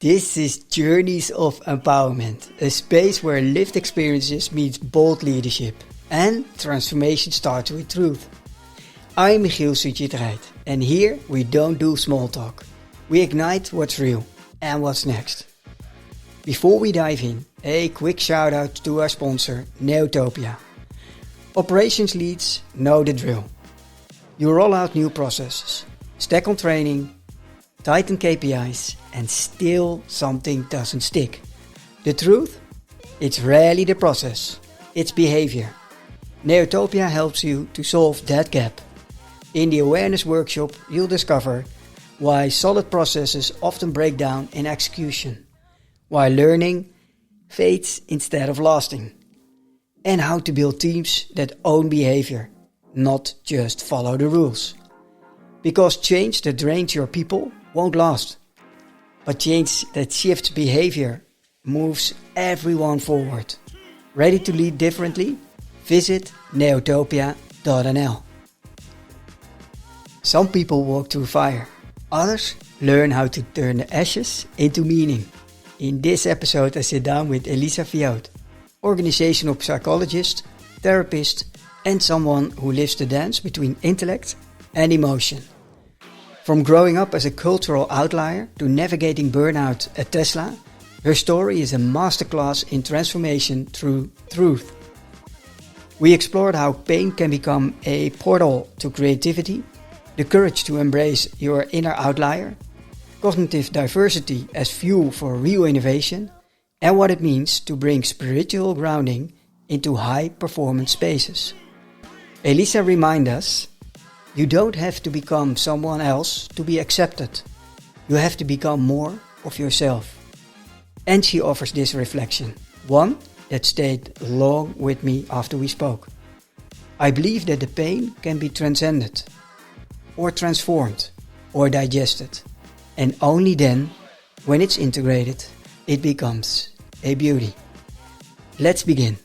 This is Journeys of Empowerment, a space where lived experiences meet bold leadership and transformation starts with truth. I'm Michiel Sutjetreit, and here we don't do small talk. We ignite what's real and what's next. Before we dive in, a quick shout out to our sponsor, Neotopia. Operations leads know the drill. You roll out new processes, stack on training, tighten KPIs, and still something doesn't stick. The truth? It's rarely the process, it's behavior. Neotopia helps you to solve that gap. In the awareness workshop, you'll discover why solid processes often break down in execution, why learning fades instead of lasting, and how to build teams that own behavior, not just follow the rules. Because change that drains your people won't last, but change that shifts behavior moves everyone forward. Ready to lead differently? Visit neotopia.nl. Some people walk through fire, others learn how to turn the ashes into meaning. In this episode I sit down with Elisa Viaud, organizational psychologist, therapist and someone who lives the dance between intellect and emotion. From growing up as a cultural outlier to navigating burnout at Tesla, her story is a masterclass in transformation through truth. We explored how pain can become a portal to creativity, the courage to embrace your inner outlier, cognitive diversity as fuel for real innovation, and what it means to bring spiritual grounding into high-performance spaces. Elisa reminds us, you don't have to become someone else to be accepted. You have to become more of yourself. And she offers this reflection, one that stayed long with me after we spoke. I believe that the pain can be transcended, or transformed, or digested. And only then, when it's integrated, it becomes a beauty. Let's begin.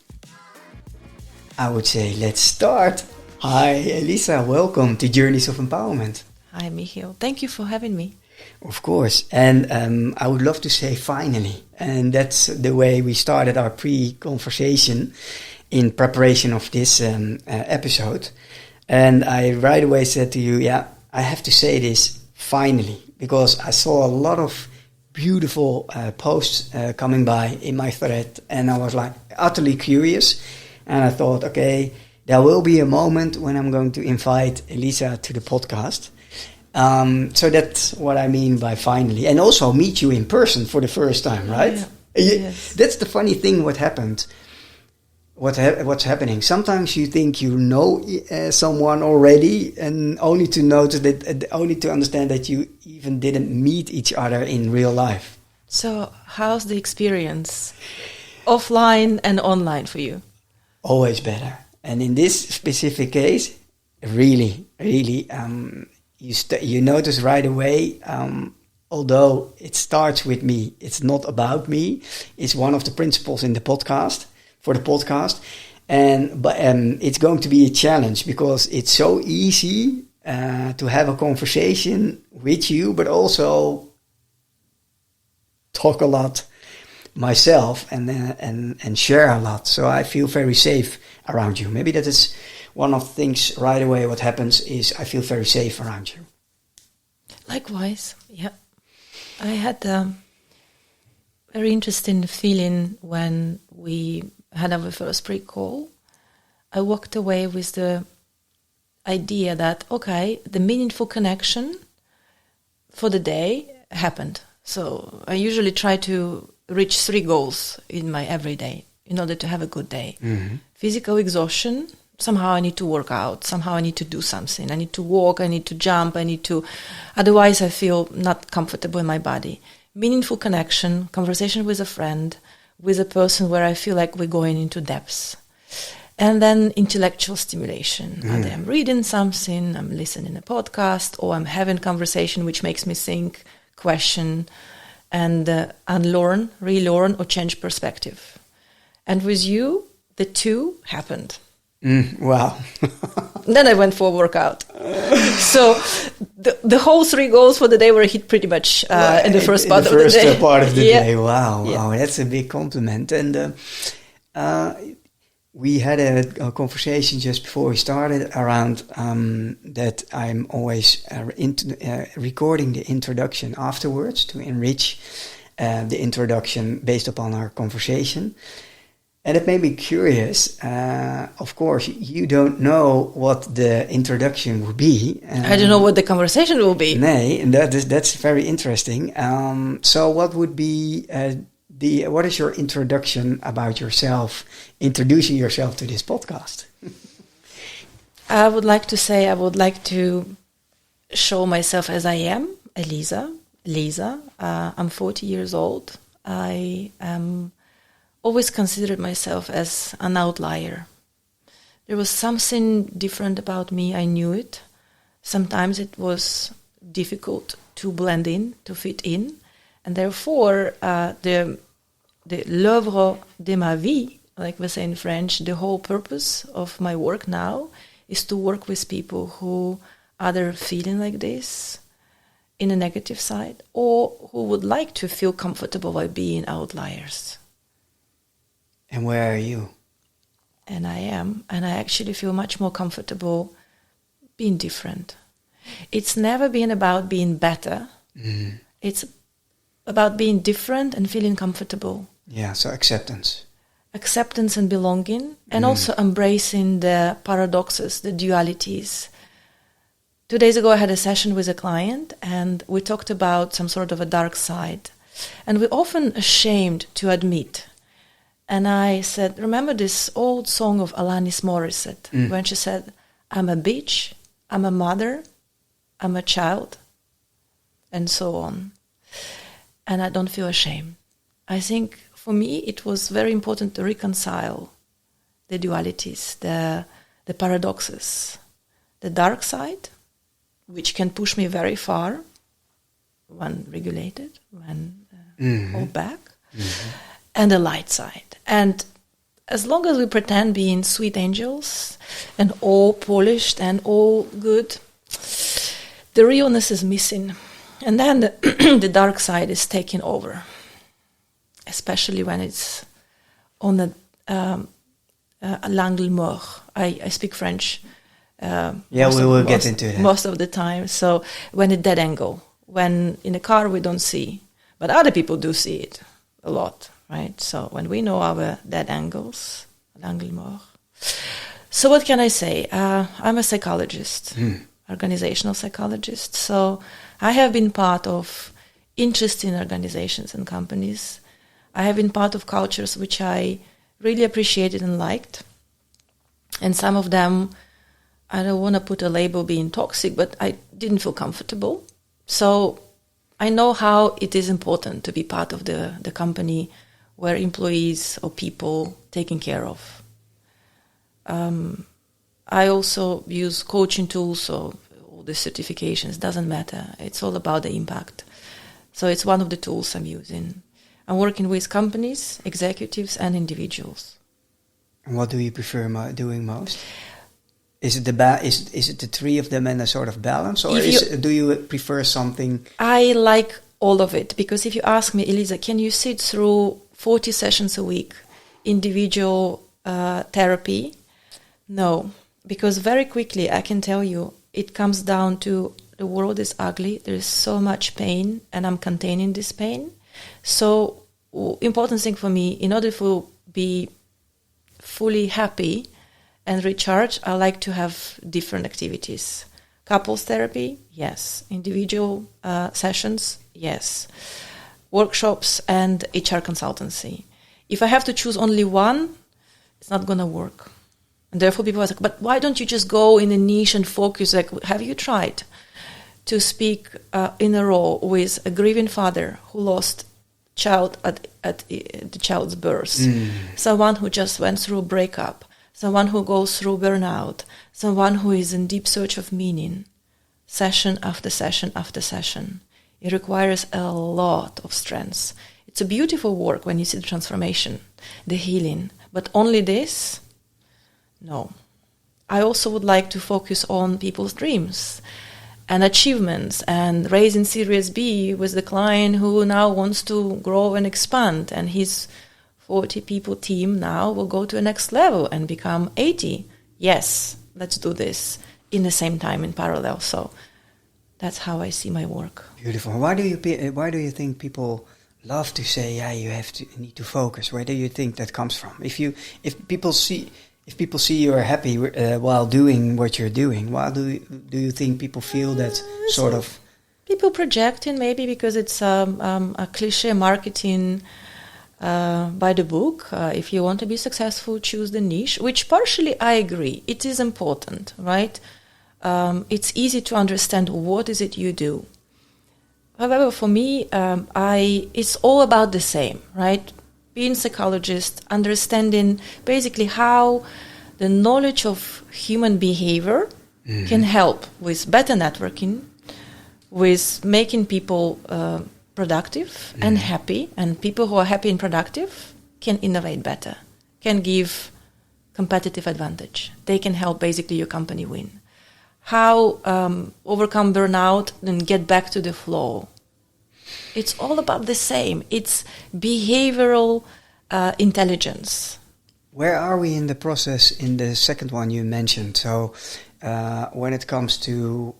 I would say let's start. Hi Elisa, welcome to Journeys of Empowerment. Hi Michiel, thank you for having me. Of course, and I would love to say finally, and that's the way we started our pre-conversation in preparation of this episode. And I right away said to you, yeah, I have to say this finally, because I saw a lot of beautiful posts coming by in my thread, and I was like utterly curious, and I thought, okay, there will be a moment when I'm going to invite Elisa to the podcast. So that's what I mean by finally. And also meet you in person for the first time, right? Yeah. Yes. That's the funny thing what happened. What's happening. Sometimes you think you know someone already, and only to notice that, only to understand that you even didn't meet each other in real life. So how's the experience offline and online for you? Always better. And in this specific case, really, you notice right away, although it starts with me, it's not about me. It's one of the principles in the podcast, for the podcast. But it's going to be a challenge because it's so easy to have a conversation with you, but also talk a lot myself and share a lot. So I feel very safe around you. Maybe that is one of the things right away. What happens is I feel very safe around you. Likewise, yeah. I had a very interesting feeling when we had our first pre-call. I walked away with the idea that, okay, the meaningful connection for the day happened. So I usually try to reach 3 goals in my everyday in order to have a good day. Mm-hmm. Physical exhaustion, somehow I need to work out, somehow I need to do something. I need to walk, I need to jump, otherwise I feel not comfortable in my body. Meaningful connection, conversation with a friend, with a person where I feel like we're going into depths. And then intellectual stimulation. Either I'm reading something, I'm listening a podcast, or I'm having conversation which makes me think, question, and unlearn, relearn, or change perspective. And with you, the two happened. Wow. Then I went for a workout. So the whole 3 goals for the day were hit pretty much in the first part of the day. The first part of the Yeah. day. Wow. Yeah. Wow, that's a big compliment. And we had a conversation just before we started around that I'm always recording the introduction afterwards to enrich the introduction based upon our conversation. And it made me curious. Of course, you don't know what the introduction will be. I don't know what the conversation will be. Nee, and that's very interesting. So what would be what is your introduction about yourself, introducing yourself to this podcast? I would like to say I would like to show myself as I am, Elisa. I'm 40 years old. I am always considered myself as an outlier. There was something different about me. I knew it. Sometimes it was difficult to blend in, to fit in, and therefore the l'œuvre de ma vie, like we say in French, the whole purpose of my work now is to work with people who either feeling like this in a negative side or who would like to feel comfortable by being outliers. And where are you? And I am, and I actually feel much more comfortable being different. It's never been about being better. Mm. It's about being different and feeling comfortable. Yeah, so acceptance. Acceptance and belonging, and also embracing the paradoxes, the dualities. 2 days ago I had a session with a client and we talked about some sort of a dark side. And we're often ashamed to admit. And I said, remember this old song of Alanis Morissette, when she said, I'm a bitch, I'm a mother, I'm a child, and so on. And I don't feel ashamed. I think for me it was very important to reconcile the dualities, the paradoxes, the dark side, which can push me very far when regulated, when hold back, and the light side. And as long as we pretend being sweet angels and all polished and all good, the realness is missing. And then the dark side is taking over, especially when it's on the l'angle mort. I speak French. Yeah, we will get into that. Most of the time. So when a dead angle, when in a car we don't see, but other people do see it a lot, right? So when we know our dead angles, l'angle mort. So what can I say? I'm a psychologist, organizational psychologist. So I have been part of interesting organizations and companies. I have been part of cultures which I really appreciated and liked. And some of them, I don't want to put a label being toxic, but I didn't feel comfortable. So I know how it is important to be part of the company where employees or people taken care of. I also use coaching tools, so all the certifications, doesn't matter. It's all about the impact. So it's one of the tools I'm using. I'm working with companies, executives, and individuals. And what do you prefer doing most? Is it is it the three of them in a sort of balance, or do you prefer something? I like all of it, because if you ask me, Elisa, can you sit through 40 sessions a week, individual therapy? No, because very quickly I can tell you it comes down to the world is ugly, there is so much pain, and I'm containing this pain. So important thing for me, in order to be fully happy and recharge, I like to have different activities. Couples therapy, yes. Individual sessions, yes. Workshops and HR consultancy. If I have to choose only one, it's not going to work. And therefore people are like, but why don't you just go in a niche and focus? Like, have you tried to speak in a role with a grieving father who lost child at the child's birth, someone who just went through a breakup, someone who goes through burnout, someone who is in deep search of meaning, session after session after session. It requires a lot of strength. It's a beautiful work when you see the transformation, the healing, but only this, no. I also would like to focus on people's dreams and achievements and raising Series B with the client who now wants to grow and expand, and his 40 people team now will go to the next level and become 80. Yes, let's do this in the same time in parallel. So that's how I see my work. Beautiful. Why do you think people love to say, yeah, you need to focus? Where do you think that comes from? If people see you are happy while doing what you're doing, why do you think people feel that sort of? People projecting, maybe because it's a cliche marketing by the book. If you want to be successful, choose the niche, which partially I agree. It is important, right? It's easy to understand what is it you do. However, for me, it's all about the same, right? Being a psychologist, understanding basically how the knowledge of human behavior can help with better networking, with making people productive and happy, and people who are happy and productive can innovate better, can give competitive advantage. They can help basically your company win. How overcome burnout and get back to the flow. It's all about the same. It's behavioral intelligence. Where are we in the process in the second one you mentioned? So when it comes to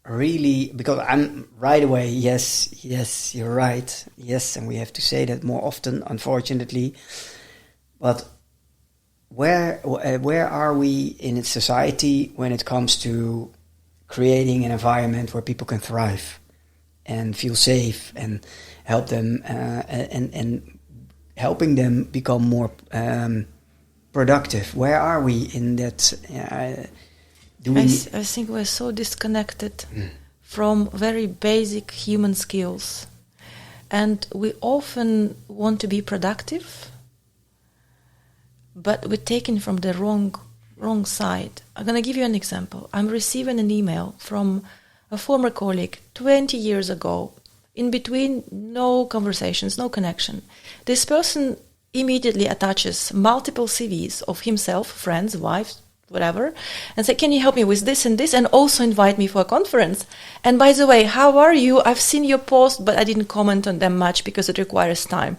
really, because I'm right away, yes, you're right. Yes, and we have to say that more often, unfortunately. But where are we in its society when it comes to creating an environment where people can thrive and feel safe and help them and helping them become more productive? Where are we in that? I think we're so disconnected from very basic human skills, and we often want to be productive, but we're taken from the wrong side. I'm going to give you an example. I'm receiving an email from a former colleague 20 years ago. In between, no conversations, no connection. This person immediately attaches multiple CVs of himself, friends, wives, whatever, and say, can you help me with this and this, and also invite me for a conference? And by the way, how are you? I've seen your post, but I didn't comment on them much because it requires time.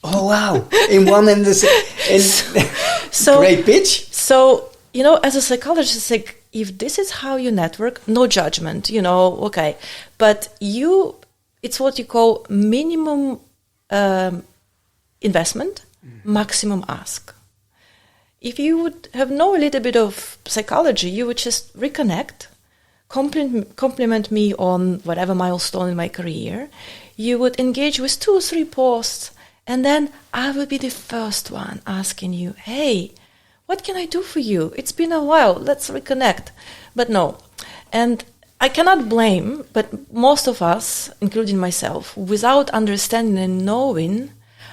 Oh, wow. In one and the same. Great pitch. So, as a psychologist, it's like, if this is how you network, no judgment, okay. But it's what you call minimum investment, maximum ask. If you would have known a little bit of psychology, you would just reconnect, compliment me on whatever milestone in my career. You would engage with 2 or 3 posts, and then I would be the first one asking you, hey, what can I do for you? It's been a while, let's reconnect. But no. And I cannot blame, but most of us, including myself, without understanding and knowing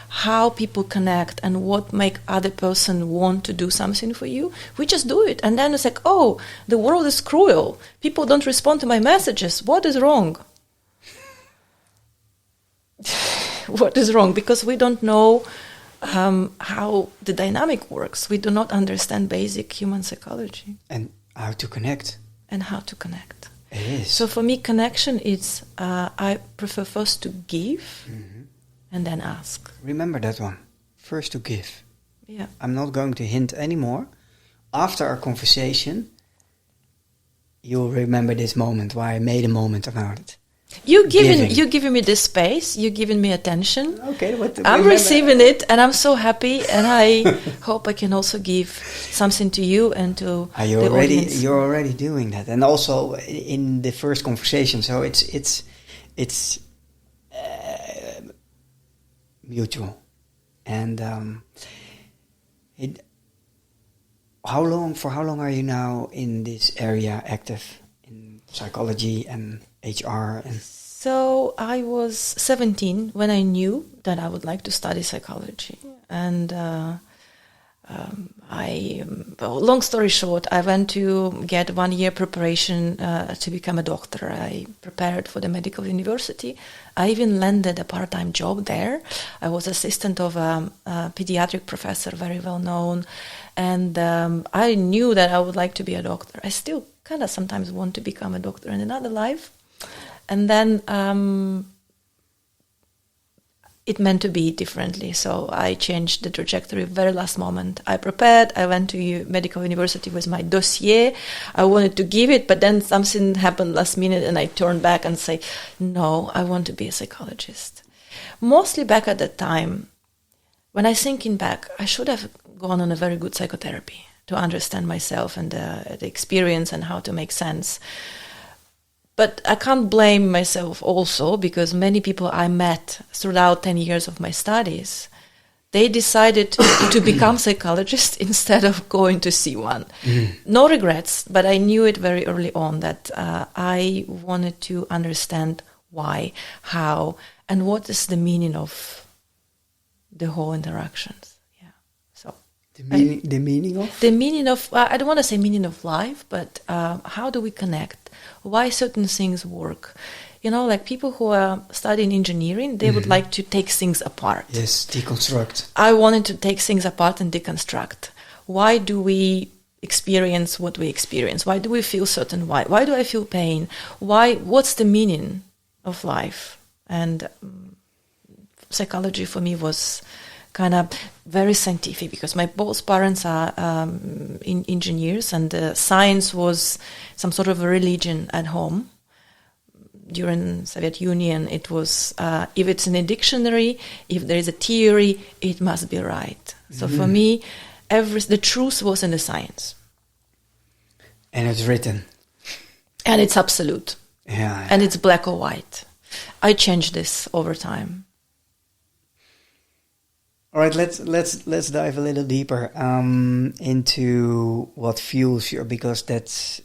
how people connect and what make other person want to do something for you, we just do it. And then it's like, oh, the world is cruel. People don't respond to my messages. What is wrong? What is wrong? Because we don't know how the dynamic works. We do not understand basic human psychology. And how to connect. It is. So for me, connection is, I prefer first to give and then ask. Remember that one. First to give. Yeah. I'm not going to hint anymore. After our conversation, you'll remember this moment, why I made a moment about it. You're giving me this space. You're giving me attention. Okay, I'm receiving it, and I'm so happy. And I hope I can also give something to you and to the audience. You're already doing that, and also in the first conversation. So it's mutual. And how long are you now in this area active in psychology and HR? So I was 17 when I knew that I would like to study psychology, and Long story short, I went to get 1 year preparation to become a doctor. I prepared for the medical university. I even landed a part-time job there. I was assistant of a pediatric professor, very well known. And I knew that I would like to be a doctor. I still kind of sometimes want to become a doctor in another life. And then it meant to be differently. So I changed the trajectory very last moment. I prepared. I went to medical university with my dossier. I wanted to give it, but then something happened last minute and I turned back and say, no, I want to be a psychologist. Mostly back at that time, when I thinking back, I should have gone on a very good psychotherapy to understand myself and the experience and how to make sense. But I can't blame myself also, because many people I met throughout 10 years of my studies, they decided to become psychologists instead of going to see one. No regrets, but I knew it very early on that I wanted to understand why, how, and what is the meaning of the whole interactions. Yeah. So the meaning of? The meaning of, I don't want to say meaning of life, but how do we connect? Why certain things work. You know, like people who are studying engineering, they would like to take things apart. Yes, deconstruct. I wanted to take things apart and deconstruct. Why do we experience what we experience? Why do we feel certain? Why do I feel pain? What's the meaning of life? And psychology for me was kind of very scientific, because my both parents are engineers, and science was some sort of a religion at home. During Soviet Union, it was, if it's in a dictionary, if there is a theory, it must be right. So for me, the truth was in the science. And it's written. And it's absolute. Yeah. And it's black or white. I changed this over time. All right, let's dive a little deeper into what fuels you, because there's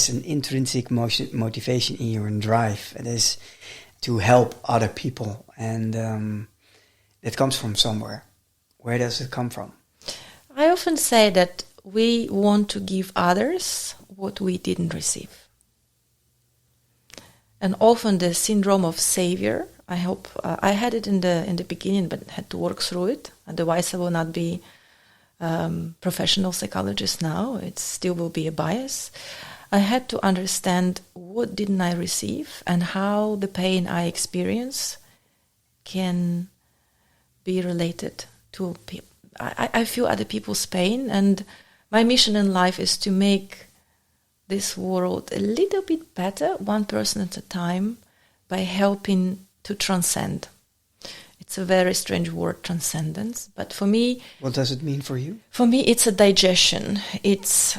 an intrinsic motivation in you and drive. It is to help other people, and it comes from somewhere. Where does it come from? I often say that we want to give others what we didn't receive. And often the syndrome of savior, I hope I had it in the beginning, but had to work through it. Otherwise, I will not be professional psychologist now. It still will be a bias. I had to understand what didn't I receive and how the pain I experience can be related to people. I feel other people's pain, and my mission in life is to make this world a little bit better, one person at a time, by helping to transcend. It's a very strange word, transcendence, but for me... What does it mean for you? For me, it's a digestion.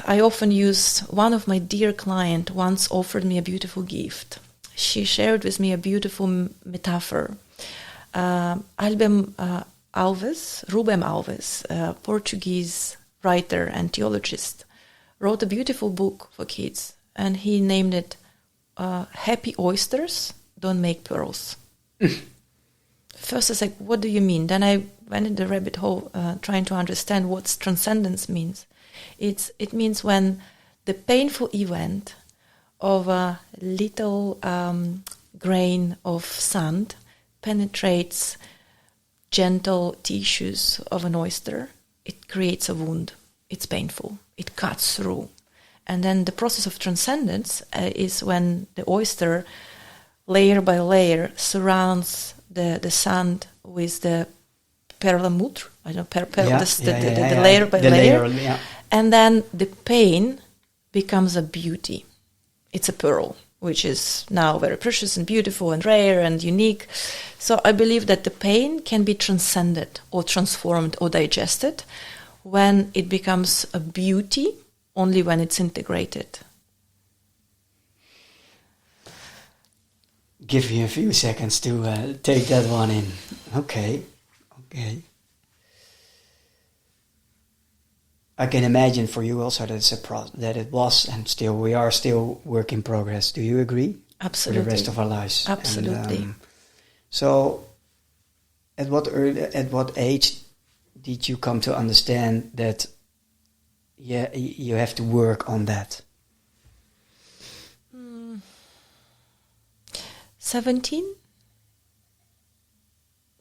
I often use, one of my dear clients once offered me a beautiful gift. She shared with me a beautiful metaphor. Rubem Alves, a Portuguese writer and theologist, wrote a beautiful book for kids, and he named it Happy Oysters Don't Make Pearls. First I was like, what do you mean? Then I went in the rabbit hole trying to understand what transcendence means. It means when the painful event of a little grain of sand penetrates gentle tissues of an oyster, it creates a wound. It's painful. It cuts through. And then the process of transcendence is when the oyster, layer by layer, surrounds the sand with the perlamutr, the layer by layer. And then the pain becomes a beauty. It's a pearl, which is now very precious and beautiful and rare and unique. So I believe that the pain can be transcended or transformed or digested when it becomes a beauty, only when it's integrated. Give me a few seconds to take that one in. Okay. I can imagine for you also that it was and still we are still work in progress. Do you agree? Absolutely. For the rest of our lives. Absolutely. And, so, at what age did you come to understand that, yeah, you have to work on that? 17.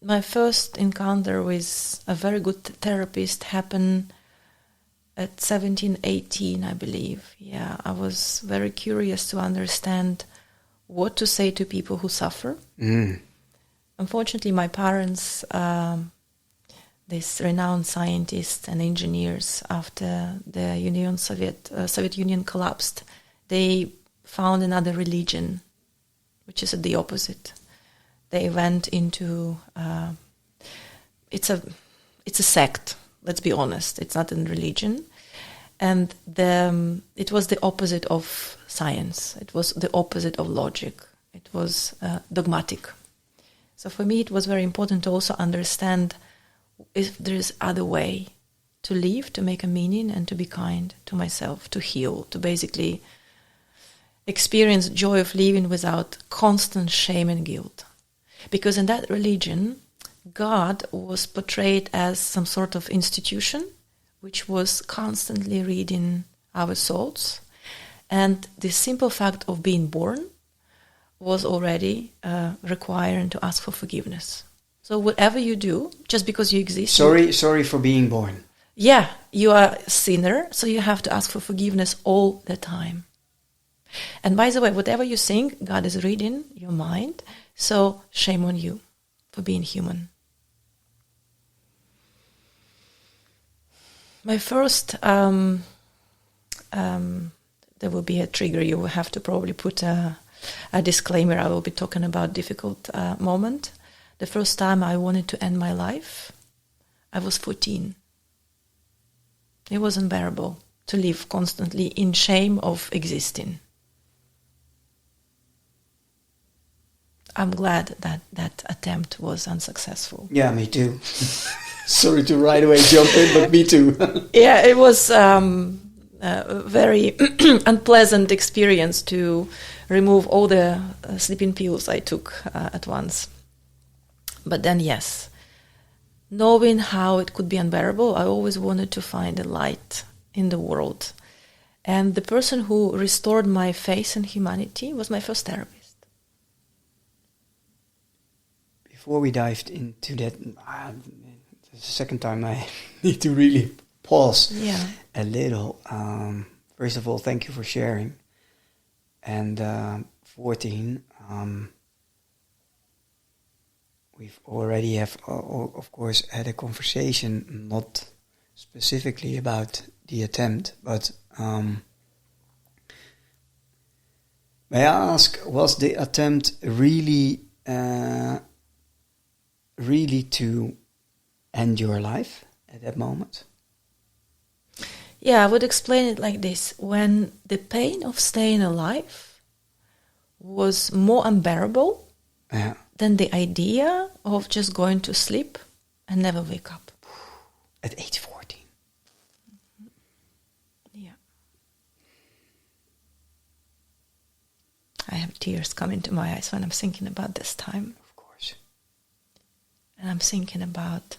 My first encounter with a very good therapist happened at 17, 18, I believe. Yeah, I was very curious to understand what to say to people who suffer. Unfortunately, my parents, these renowned scientists and engineers, after the Soviet Union collapsed, they found another religion, which is the opposite. They went into it's a sect. Let's be honest, it's not a religion, and it was the opposite of science. It was the opposite of logic. It was dogmatic. So for me, it was very important to also understand if there is other way to live, to make a meaning, and to be kind to myself, to heal, to basically experience joy of living without constant shame and guilt. Because in that religion, God was portrayed as some sort of institution which was constantly reading our souls. And the simple fact of being born was already requiring to ask for forgiveness. So whatever you do, just because you exist... Sorry for being born. Yeah, you are a sinner, so you have to ask for forgiveness all the time. And by the way, whatever you think, God is reading your mind, so shame on you for being human. My first, there will be a trigger. You will have to probably put a disclaimer. I will be talking about difficult moment. The first time I wanted to end my life, I was 14. It was unbearable to live constantly in shame of existing. I'm glad that that attempt was unsuccessful. Yeah, me too. Sorry to right away jump in, but me too. Yeah, it was a very unpleasant experience to remove all the sleeping pills I took at once. But then, yes, knowing how it could be unbearable, I always wanted to find a light in the world. And the person who restored my faith in humanity was my first therapist. Before we dived into that, the second time I need to really pause a little. First of all, thank you for sharing. And 14, we've already of course, had a conversation, not specifically about the attempt, but may I ask, was the attempt really to end your life at that moment? Yeah, I would explain it like this. When the pain of staying alive was more unbearable than the idea of just going to sleep and never wake up. At age 14? Yeah. I have tears coming to my eyes when I'm thinking about this time. Of course. And I'm thinking about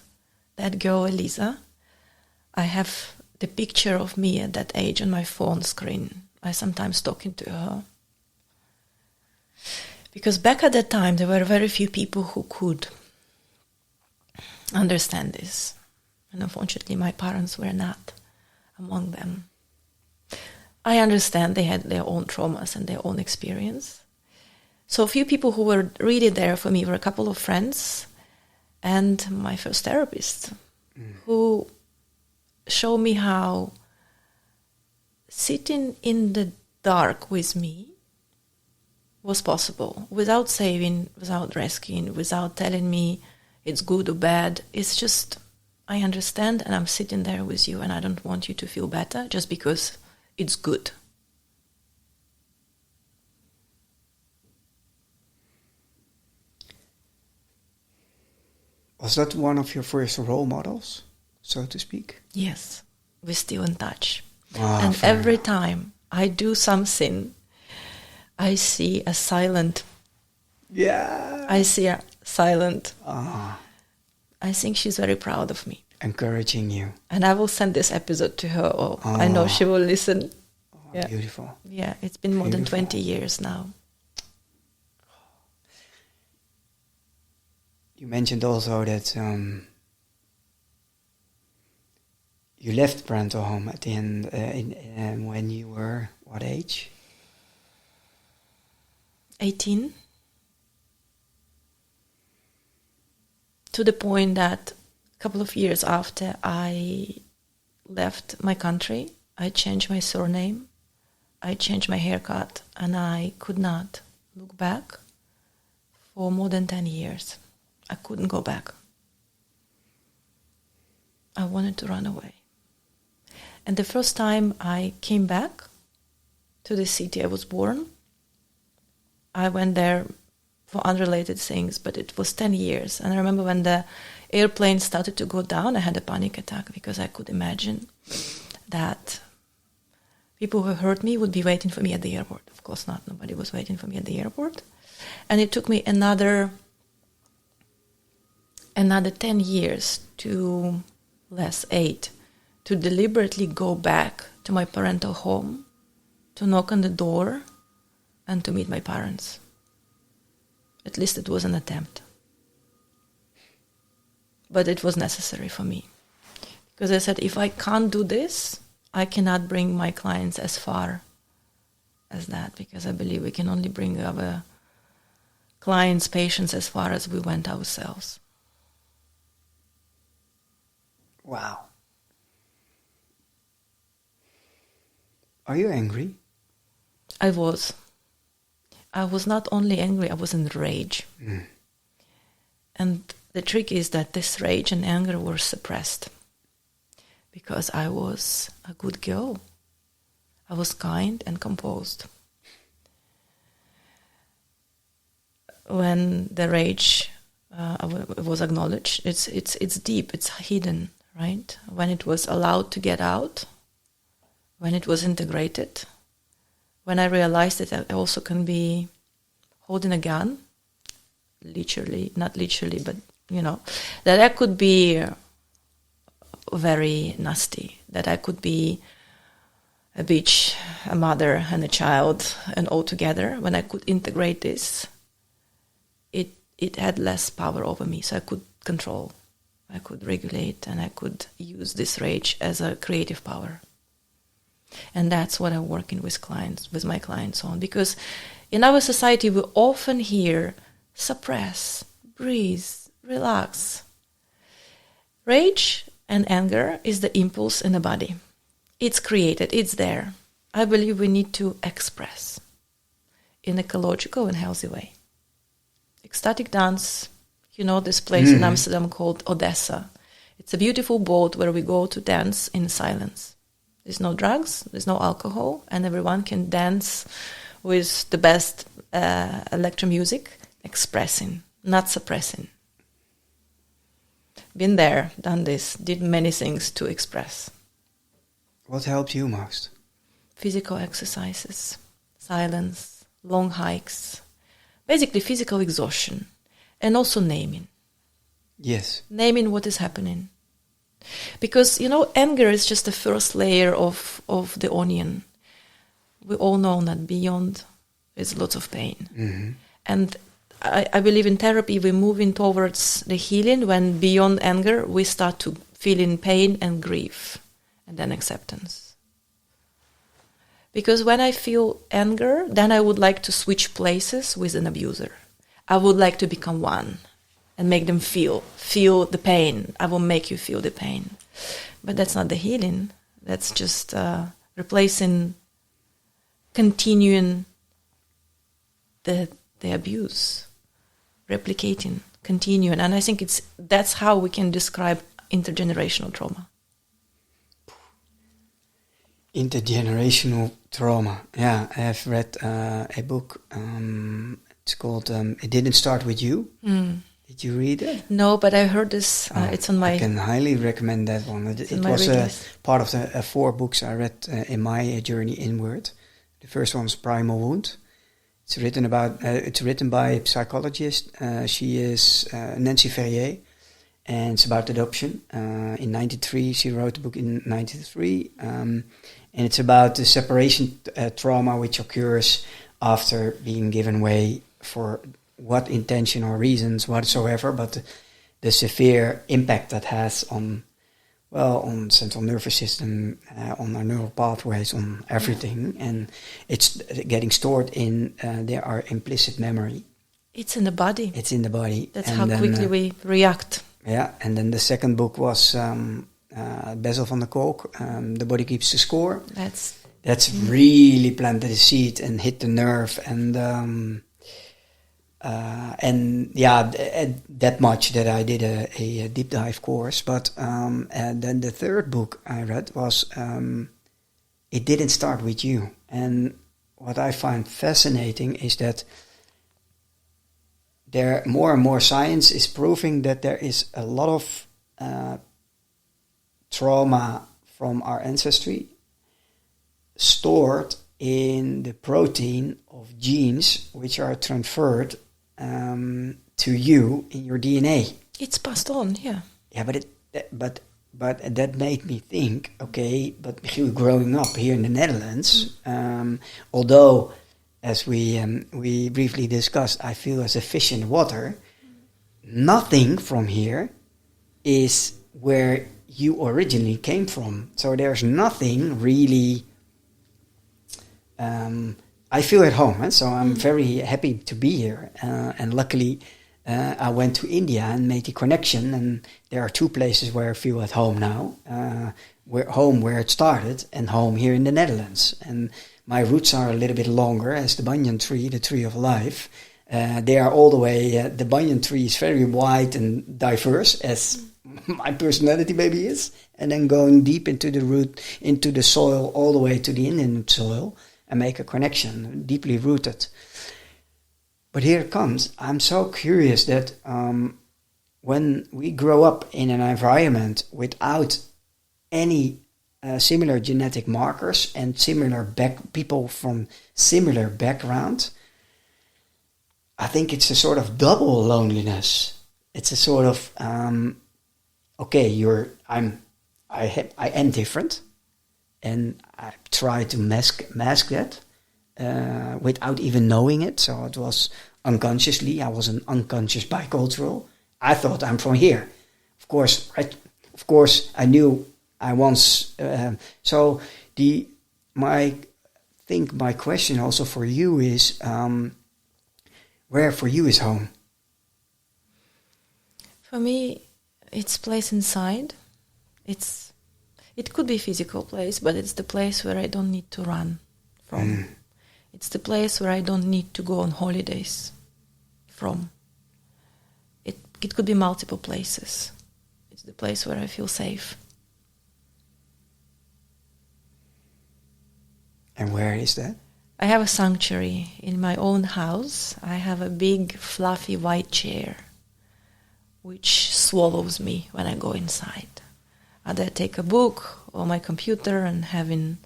that girl, Elisa. I have the picture of me at that age on my phone screen. I sometimes talking to her. Because back at that time, there were very few people who could understand this. And unfortunately, my parents were not among them. I understand they had their own traumas and their own experience. So a few people who were really there for me were a couple of friends and my first therapist, who showed me how sitting in the dark with me was possible, without saving, without rescuing, without telling me it's good or bad. It's just, I understand and I'm sitting there with you and I don't want you to feel better just because it's good. Was that one of your first role models, so to speak? Yes, we're still in touch. And every time I do something, I see a silent... Yeah. I see a silent... Ah. I think she's very proud of me. encouraging you. And I will send this episode to her. Oh, I know she will listen. Oh, yeah. Beautiful. Yeah, it's been more than 20 years now. You mentioned also that you left parental home at the end when you were what age? 18. To the point that a couple of years after I left my country, I changed my surname, I changed my haircut, and I could not look back for more than 10 years. I couldn't go back. I wanted to run away. And the first time I came back to the city I was born, I went there for unrelated things, but it was 10 years. And I remember when the airplane started to go down, I had a panic attack because I could imagine that people who hurt me would be waiting for me at the airport. Of course not. Nobody was waiting for me at the airport. And it took me another 10 years to less 8 to deliberately go back to my parental home, to knock on the door and to meet my parents. At least it was an attempt. But it was necessary for me. Because I said, if I can't do this, I cannot bring my clients as far as that, because I believe we can only bring our clients, patients, as far as we went ourselves. Wow. Are you angry? I was. I was not only angry, I was in rage. And the trick is that this rage and anger were suppressed. Because I was a good girl. I was kind and composed. When the rage was acknowledged, it's deep, it's hidden, right? When it was allowed to get out, when it was integrated, when I realized that I also can be holding a gun, literally, not literally, but, that I could be very nasty, that I could be a bitch, a mother and a child, and all together. When I could integrate this, it had less power over me, so I could control, I could regulate, and I could use this rage as a creative power. And that's what I'm working with my clients on, because in our society we often hear suppress, breathe, relax. Rage and anger is the impulse in the body. It's created, it's there. I believe we need to express in an ecological and healthy way. Ecstatic dance, this place in Amsterdam called Odessa. It's a beautiful boat where we go to dance in silence. There's no drugs, there's no alcohol, and everyone can dance with the best electro music, expressing, not suppressing. Been there, done this, did many things to express. What helped you most? Physical exercises, silence, long hikes, basically physical exhaustion, and also naming. Yes. Naming what is happening. Because, anger is just the first layer of the onion. We all know that beyond is lots of pain. Mm-hmm. And I believe in therapy we're moving towards the healing when beyond anger we start to feel in pain and grief and then acceptance. Because when I feel anger, then I would like to switch places with an abuser. I would like to become one and make them feel the pain. I will make you feel the pain. But that's not the healing. That's just replacing, continuing the abuse, replicating, continuing. And I think that's how we can describe intergenerational trauma. Intergenerational trauma. Yeah, I have read a book. It's called It Didn't Start With You. Did you read it? No, but I heard this. It's on my... I can highly recommend that one. It was part of the 4 books I read in my journey inward. The first one is Primal Wound. It's written by a psychologist. She is Nancy Ferrier. and it's about adoption. In 93, she wrote the book in 93, and it's about the separation trauma which occurs after being given away for what intention or reasons whatsoever, but the severe impact that has on central nervous system, on our neural pathways, on everything, and it's getting stored in our implicit memory. It's in the body. It's in the body. That's and how quickly we react. Yeah, and then the second book was Bessel van der Kolk, The Body Keeps the Score. That's really planted a seed and hit the nerve, and that much that I did a deep dive course. But and then the third book I read was It Didn't Start With You. And what I find fascinating is that there more and more science is proving that there is a lot of trauma from our ancestry stored in the protein of genes which are transferred to you in your DNA. It's passed on, yeah. Yeah, but that made me think. Okay, but Michiel, growing up here in the Netherlands, although as we briefly discussed, I feel as a fish in water. Nothing from here is where you originally came from. So there's nothing really. I feel at home, so I'm very happy to be here. And luckily, I went to India and made the connection. And there are two places where I feel at home now: where it started, and home here in the Netherlands. And my roots are a little bit longer, as the banyan tree, the tree of life. They are all the way. The banyan tree is very wide and diverse, as my personality maybe is, and then going deep into the root, into the soil, all the way to the Indian soil, and make a connection, deeply rooted. But here it comes. I'm so curious that when we grow up in an environment without any similar genetic markers and similar people from similar background, I think it's a sort of double loneliness. It's a sort of I am different, and I try to mask that without even knowing it. So it was unconsciously. I was an unconscious bicultural. I thought I'm from here. Of course, I knew I once. My question also for you is, where for you is home? For me, it's place inside. It could be a physical place, but it's the place where I don't need to run from. It's the place where I don't need to go on holidays from. It could be multiple places. It's the place where I feel safe. And where is that? I have a sanctuary in my own house. I have a big, fluffy white chair, which swallows me when I go inside. Either I take a book or my computer and having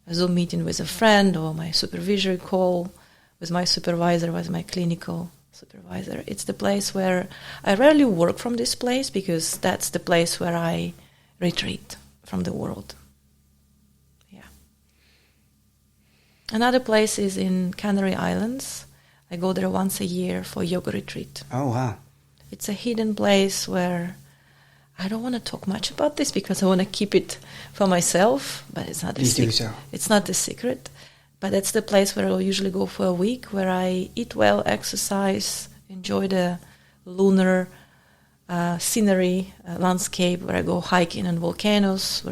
a Zoom meeting with a friend, or my supervisory call with my supervisor, with my clinical supervisor. It's the place where I rarely work from this place, because that's the place where I retreat from the world. Yeah. Another place is in Canary Islands. I go there once a year for yoga retreat. Oh, wow. It's a hidden place where I don't want to talk much about this because I want to keep it for myself, but it's not a secret. So. It's not a secret, but that's the place where I usually go for a week, where I eat well, exercise, enjoy the lunar scenery, landscape, where I go hiking on volcanoes,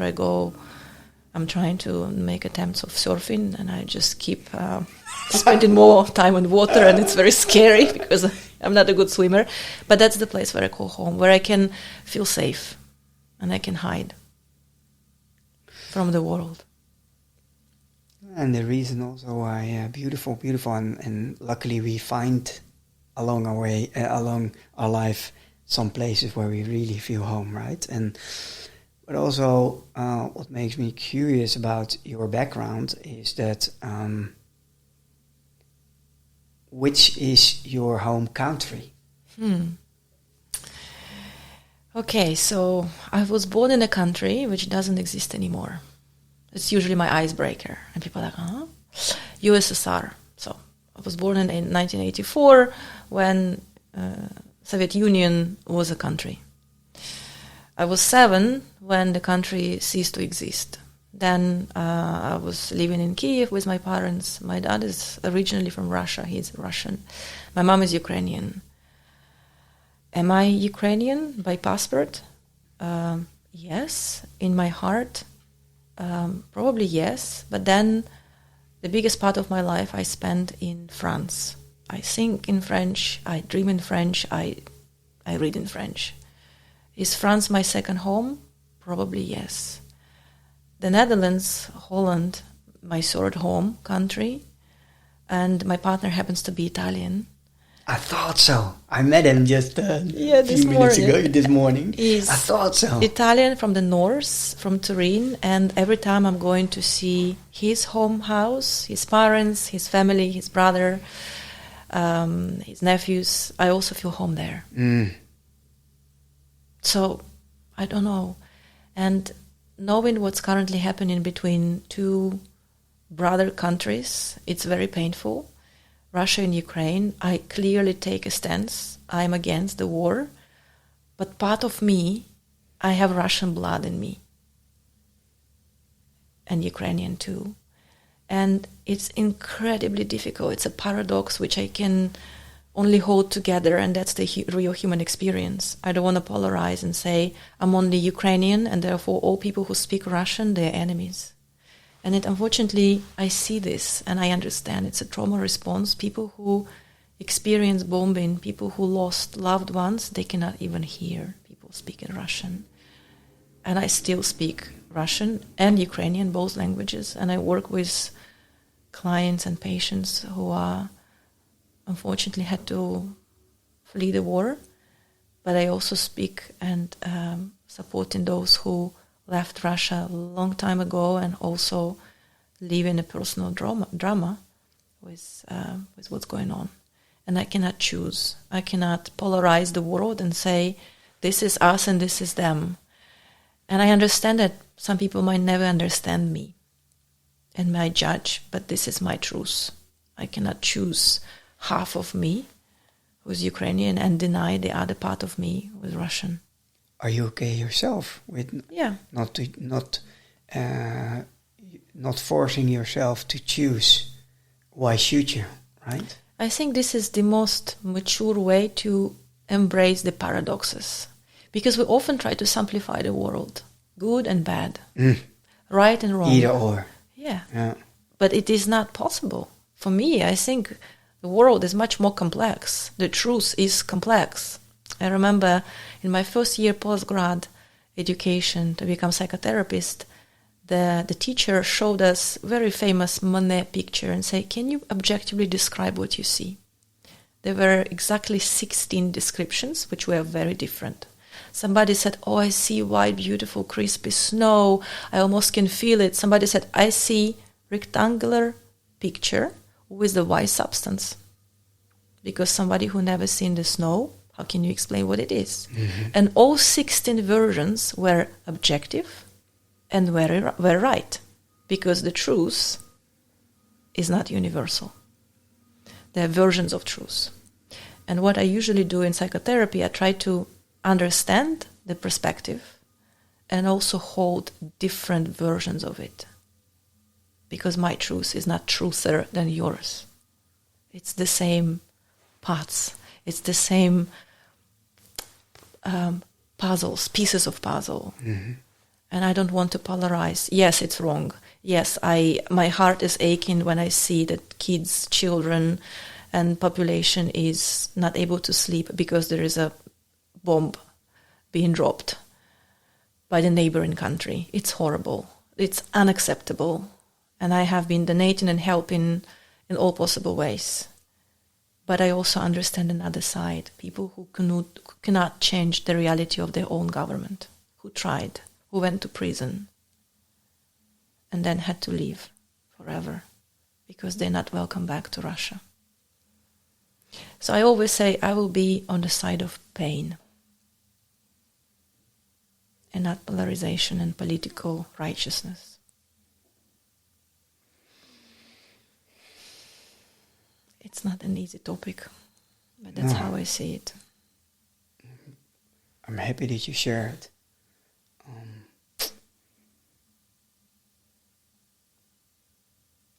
I'm trying to make attempts of surfing, and I just keep spending more time on water, and it's very scary because I'm not a good swimmer. But that's the place where I call home, where I can feel safe and I can hide from the world. And the reason also why beautiful, and luckily we find along our way, along our life, some places where we really feel home, right? But also, what makes me curious about your background is that which is your home country? Okay, so I was born in a country which doesn't exist anymore. It's usually my icebreaker. And people are like, huh? USSR. So I was born in 1984 when Soviet Union was a country. I was 7 when the country ceased to exist. Then I was living in Kiev with my parents. My dad is originally from Russia. He's Russian. My mom is Ukrainian. Am I Ukrainian by passport? Yes. In my heart, probably yes. But then the biggest part of my life I spent in France. I think in French. I dream in French. I read in French. Is France my second home? Probably yes. The Netherlands, Holland, my third home country. And my partner happens to be Italian. I thought so. I met him just a few minutes ago, this morning. I thought so. Italian from the north, from Turin, and every time I'm going to see his home house, his parents, his family, his brother, his nephews, I also feel home there. So, I don't know. And knowing what's currently happening between two brother countries, it's very painful. Russia and Ukraine, I clearly take a stance. I'm against the war. But part of me, I have Russian blood in me. And Ukrainian too. And it's incredibly difficult. It's a paradox which I can only hold together, and that's the real human experience. I don't want to polarize and say I'm only Ukrainian, and therefore all people who speak Russian, they're enemies. And unfortunately, I see this and I understand it's a trauma response. People who experience bombing, people who lost loved ones, they cannot even hear people speak in Russian. And I still speak Russian and Ukrainian, both languages. And I work with clients and patients who are unfortunately had to flee the war. But I also speak and supporting those who left Russia a long time ago and also live in a personal drama with what's going on. And I cannot choose. I cannot polarize the world and say, this is us and this is them. And I understand that some people might never understand me and might judge, but this is my truth. I cannot choose half of me who's Ukrainian and deny the other part of me who's Russian. Are you okay yourself with not forcing yourself to choose? Why should you, right? I think this is the most mature way to embrace the paradoxes, because we often try to simplify the world, good and bad, right and wrong. Either or. Yeah. But it is not possible. For me, I think the world is much more complex. The truth is complex. I remember in my first year postgrad education to become psychotherapist, the teacher showed us very famous Monet picture and said, can you objectively describe what you see? There were exactly 16 descriptions, which were very different. Somebody said, oh, I see white, beautiful, crispy snow. I almost can feel it. Somebody said, I see rectangular picture with the white substance. Because somebody who never seen the snow, how can you explain what it is? Mm-hmm. And all 16 versions were objective and were right, because the truth is not universal. There are versions of truth. And what I usually do in psychotherapy, I try to understand the perspective and also hold different versions of it. Because my truth is not truthier than yours. It's the same parts. It's the same puzzles, pieces of puzzle. Mm-hmm. And I don't want to polarize. Yes, it's wrong. Yes, my heart is aching when I see that kids, children, and population is not able to sleep because there is a bomb being dropped by the neighboring country. It's horrible. It's unacceptable. And I have been donating and helping in all possible ways. But I also understand another side, people who cannot change the reality of their own government, who tried, who went to prison, and then had to leave forever because they're not welcome back to Russia. So I always say I will be on the side of pain. and not polarization and political righteousness. It's not an easy topic, but that's how I see it. I'm happy that you shared.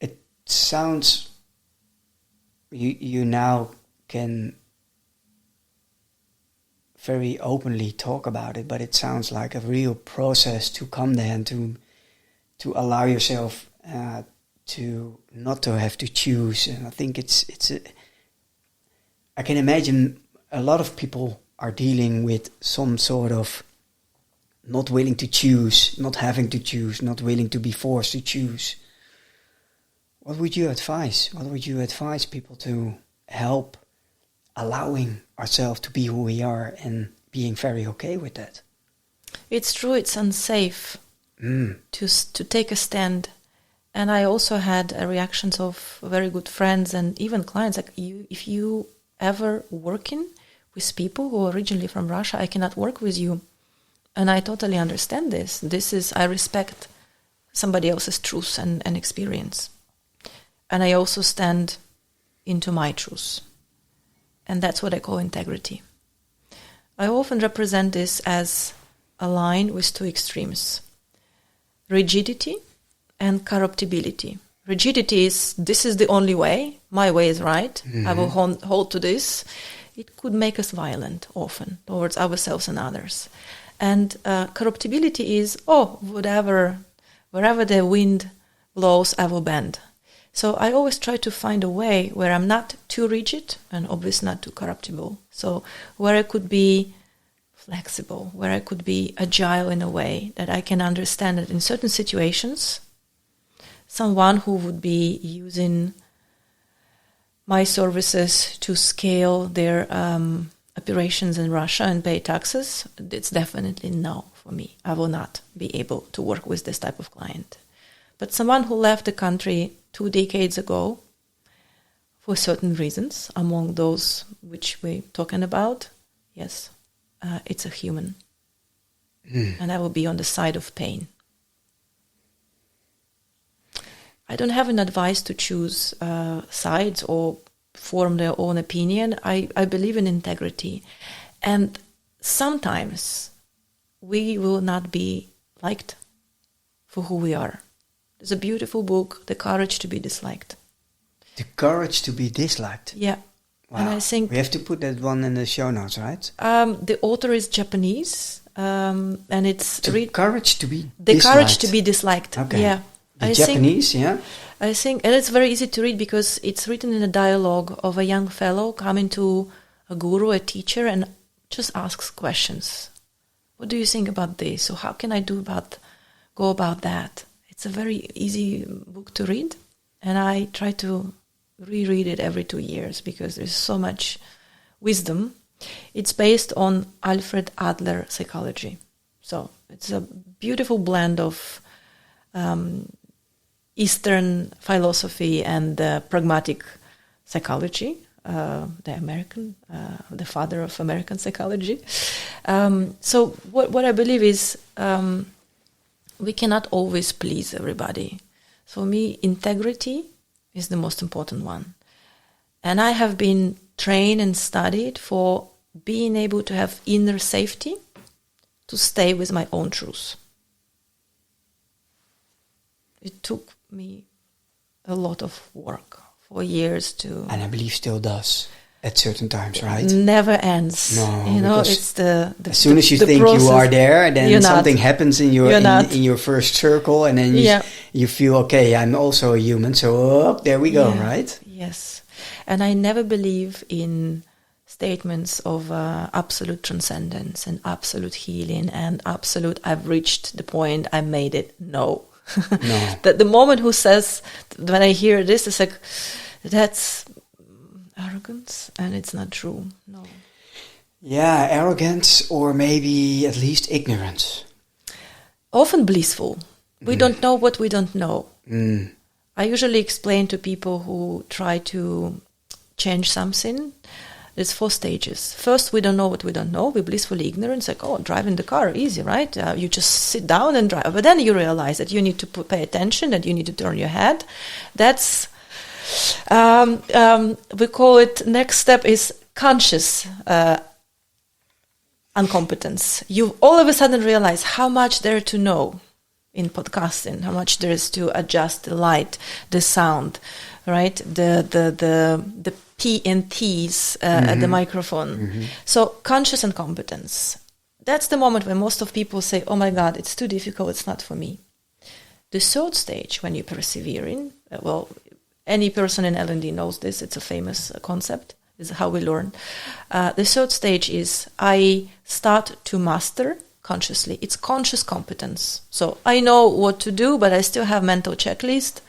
It sounds, you now can very openly talk about it, but it sounds like a real process to come there and to allow yourself to not to have to choose. And I think I can imagine a lot of people are dealing with some sort of not willing to choose, not having to choose, not willing to be forced to choose. What would you advise? What would you advise people to help allowing ourselves to be who we are and being very okay with that? It's true, it's unsafe to take a stand. And I also had reactions of very good friends and even clients, like, if you ever working with people who are originally from Russia, I cannot work with you. And I totally understand this. I respect somebody else's truth and experience. And I also stand into my truth. And that's what I call integrity. I often represent this as a line with two extremes: rigidity and corruptibility. Rigidity is, this is the only way, my way is right, I will hold to this. It could make us violent often towards ourselves and others. And corruptibility is, wherever the wind blows, I will bend. So I always try to find a way where I'm not too rigid and obviously not too corruptible. So where I could be flexible, where I could be agile in a way that I can understand that in certain situations, someone who would be using my services to scale their operations in Russia and pay taxes, it's definitely no for me. I will not be able to work with this type of client. But someone who left the country 2 decades ago for certain reasons, among those which we're talking about, yes, it's a human. And I will be on the side of pain. I don't have an advice to choose sides or form their own opinion. I believe in integrity. And sometimes we will not be liked for who we are. There's a beautiful book, The Courage to be Disliked. The Courage to be Disliked? Yeah. Wow. And I think we have to put that one in the show notes, right? The author is Japanese, and it's... Courage to be The Disliked. Courage to be Disliked, Okay. yeah. The Japanese, yeah? I think, and it's very easy to read because it's written in a dialogue of a young fellow coming to a guru, a teacher, and just asks questions. What do you think about this? Or how can I go about that? It's a very easy book to read, and I try to reread it every 2 years because there's so much wisdom. It's based on Alfred Adler psychology. So it's a beautiful blend of Eastern philosophy and pragmatic psychology, the father of American psychology. So what I believe is we cannot always please everybody. For me, integrity is the most important one. And I have been trained and studied for being able to have inner safety to stay with my own truth. It took me a lot of work for years to... And I believe still does at certain times, right? Never ends. No, it's the as soon as you think process, you are there, then something happens in your in your first circle, and then you feel, okay, I'm also a human, so there we go, right? Yes. And I never believe in statements of absolute transcendence and absolute healing and absolute, I've reached the point, I made it. No. That the moment who says, when I hear this, it's like, that's arrogance, and it's not true. No. Yeah, arrogance, or maybe at least ignorance. Often blissful. We don't know what we don't know. I usually explain to people who try to change something There's 4 stages. First, we don't know what we don't know. We're blissfully ignorant. It's like, oh, driving the car, easy, right? You just sit down and drive. But then you realize that you need to pay attention, that you need to turn your head. That's, we call it, next step is conscious incompetence. You all of a sudden realize how much there to know in podcasting, how much there is to adjust the light, the sound, right? The P and T's at the microphone. Mm-hmm. So conscious incompetence. That's the moment when most of people say, oh my God, it's too difficult, it's not for me. The third stage, when you're persevering, well, any person in L&D knows this, it's a famous concept, is how we learn. The third stage is I start to master consciously. It's conscious competence. So I know what to do, but I still have mental checklist.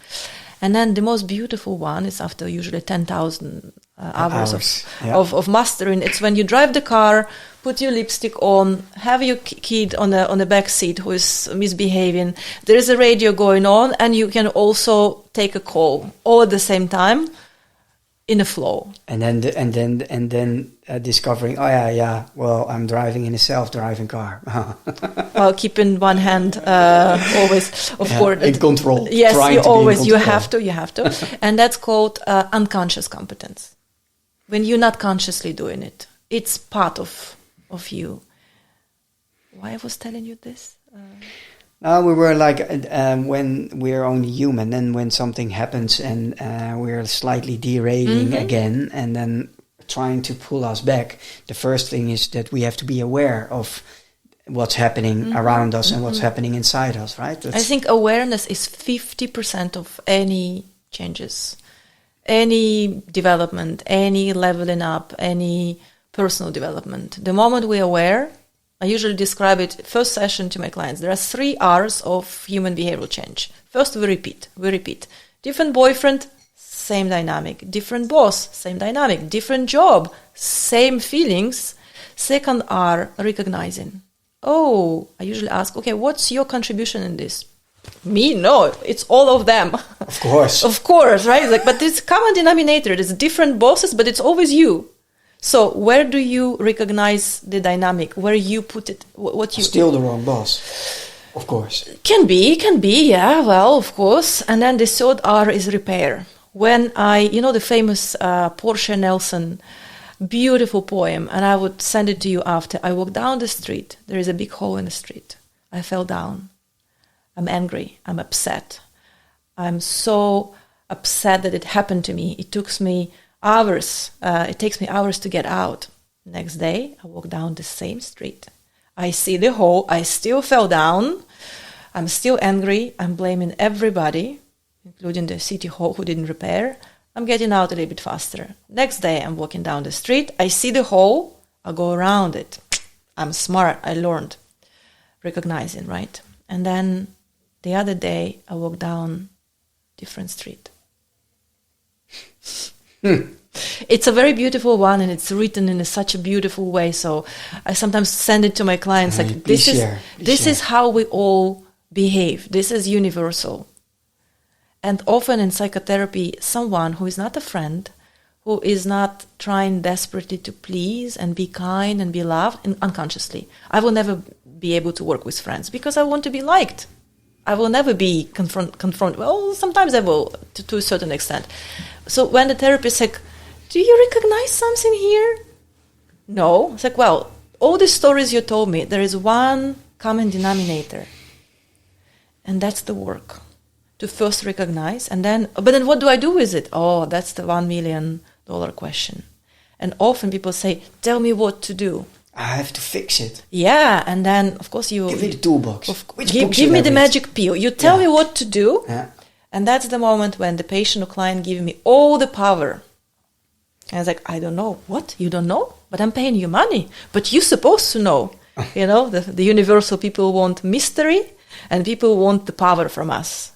And then the most beautiful one is after usually 10,000 hours of mastering. It's when you drive the car, put your lipstick on, have your kid on the back seat who is misbehaving. There is a radio going on, and you can also take a call all at the same time in a flow. And then discovering, well, I'm driving in a self-driving car. Well, keeping one hand always, of course, in control. Yes, you have to, and that's called unconscious competence. When you're not consciously doing it, it's part of you. Why I was telling you this? We were like, when we're only human, and when something happens and we're slightly derailing again, and then trying to pull us back, the first thing is that we have to be aware of what's happening around us and what's happening inside us, right? I think awareness is 50% of any changes, any development, any leveling up, any personal development. The moment we're aware, I usually describe it, first session to my clients, there are 3 R's of human behavioral change. First, we repeat. Different boyfriend, same dynamic. Different boss, same dynamic. Different job, same feelings. Second R, recognizing. Oh, I usually ask, okay, what's your contribution in this? Me? No, it's all of them. Of course. Of course, right? Like, but it's common denominator. There's different bosses, but it's always you. So where do you recognize the dynamic? Where you put it? What you still the wrong boss, of course. Can be, yeah. Well, of course. And then the third R is repair. When the famous Portia Nelson, beautiful poem, and I would send it to you after. I walk down the street. There is a big hole in the street. I fell down. I'm angry. I'm upset. I'm so upset that it happened to me. It takes me hours to get out. Next day, I walk down the same street. I see the hole. I still fell down. I'm still angry. I'm blaming everybody, including the city hall who didn't repair. I'm getting out a little bit faster. Next day, I'm walking down the street. I see the hole. I go around it. I'm smart. I learned. Recognizing, right? And then the other day, I walk down different street. It's a very beautiful one, and it's written in such a beautiful way. So I sometimes send it to my clients like, this is how we all behave. This is universal. And often in psychotherapy, someone who is not a friend, who is not trying desperately to please and be kind and be loved, and unconsciously, I will never be able to work with friends because I want to be liked. I will never be confront. Well, sometimes I will, to a certain extent. So when the therapist is like, do you recognize something here? No. It's like, well, all the stories you told me, there is one common denominator. And that's the work. To first recognize, but then what do I do with it? Oh, that's the $1 million question. And often people say, tell me what to do. I have to fix it. Yeah, and then, of course, you... Give me the toolbox. Give me the magic pill. You tell me what to do, and that's the moment when the patient or client give me all the power. And I was like, I don't know. What? You don't know? But I'm paying you money. But you're supposed to know. The universal people want mystery, and people want the power from us.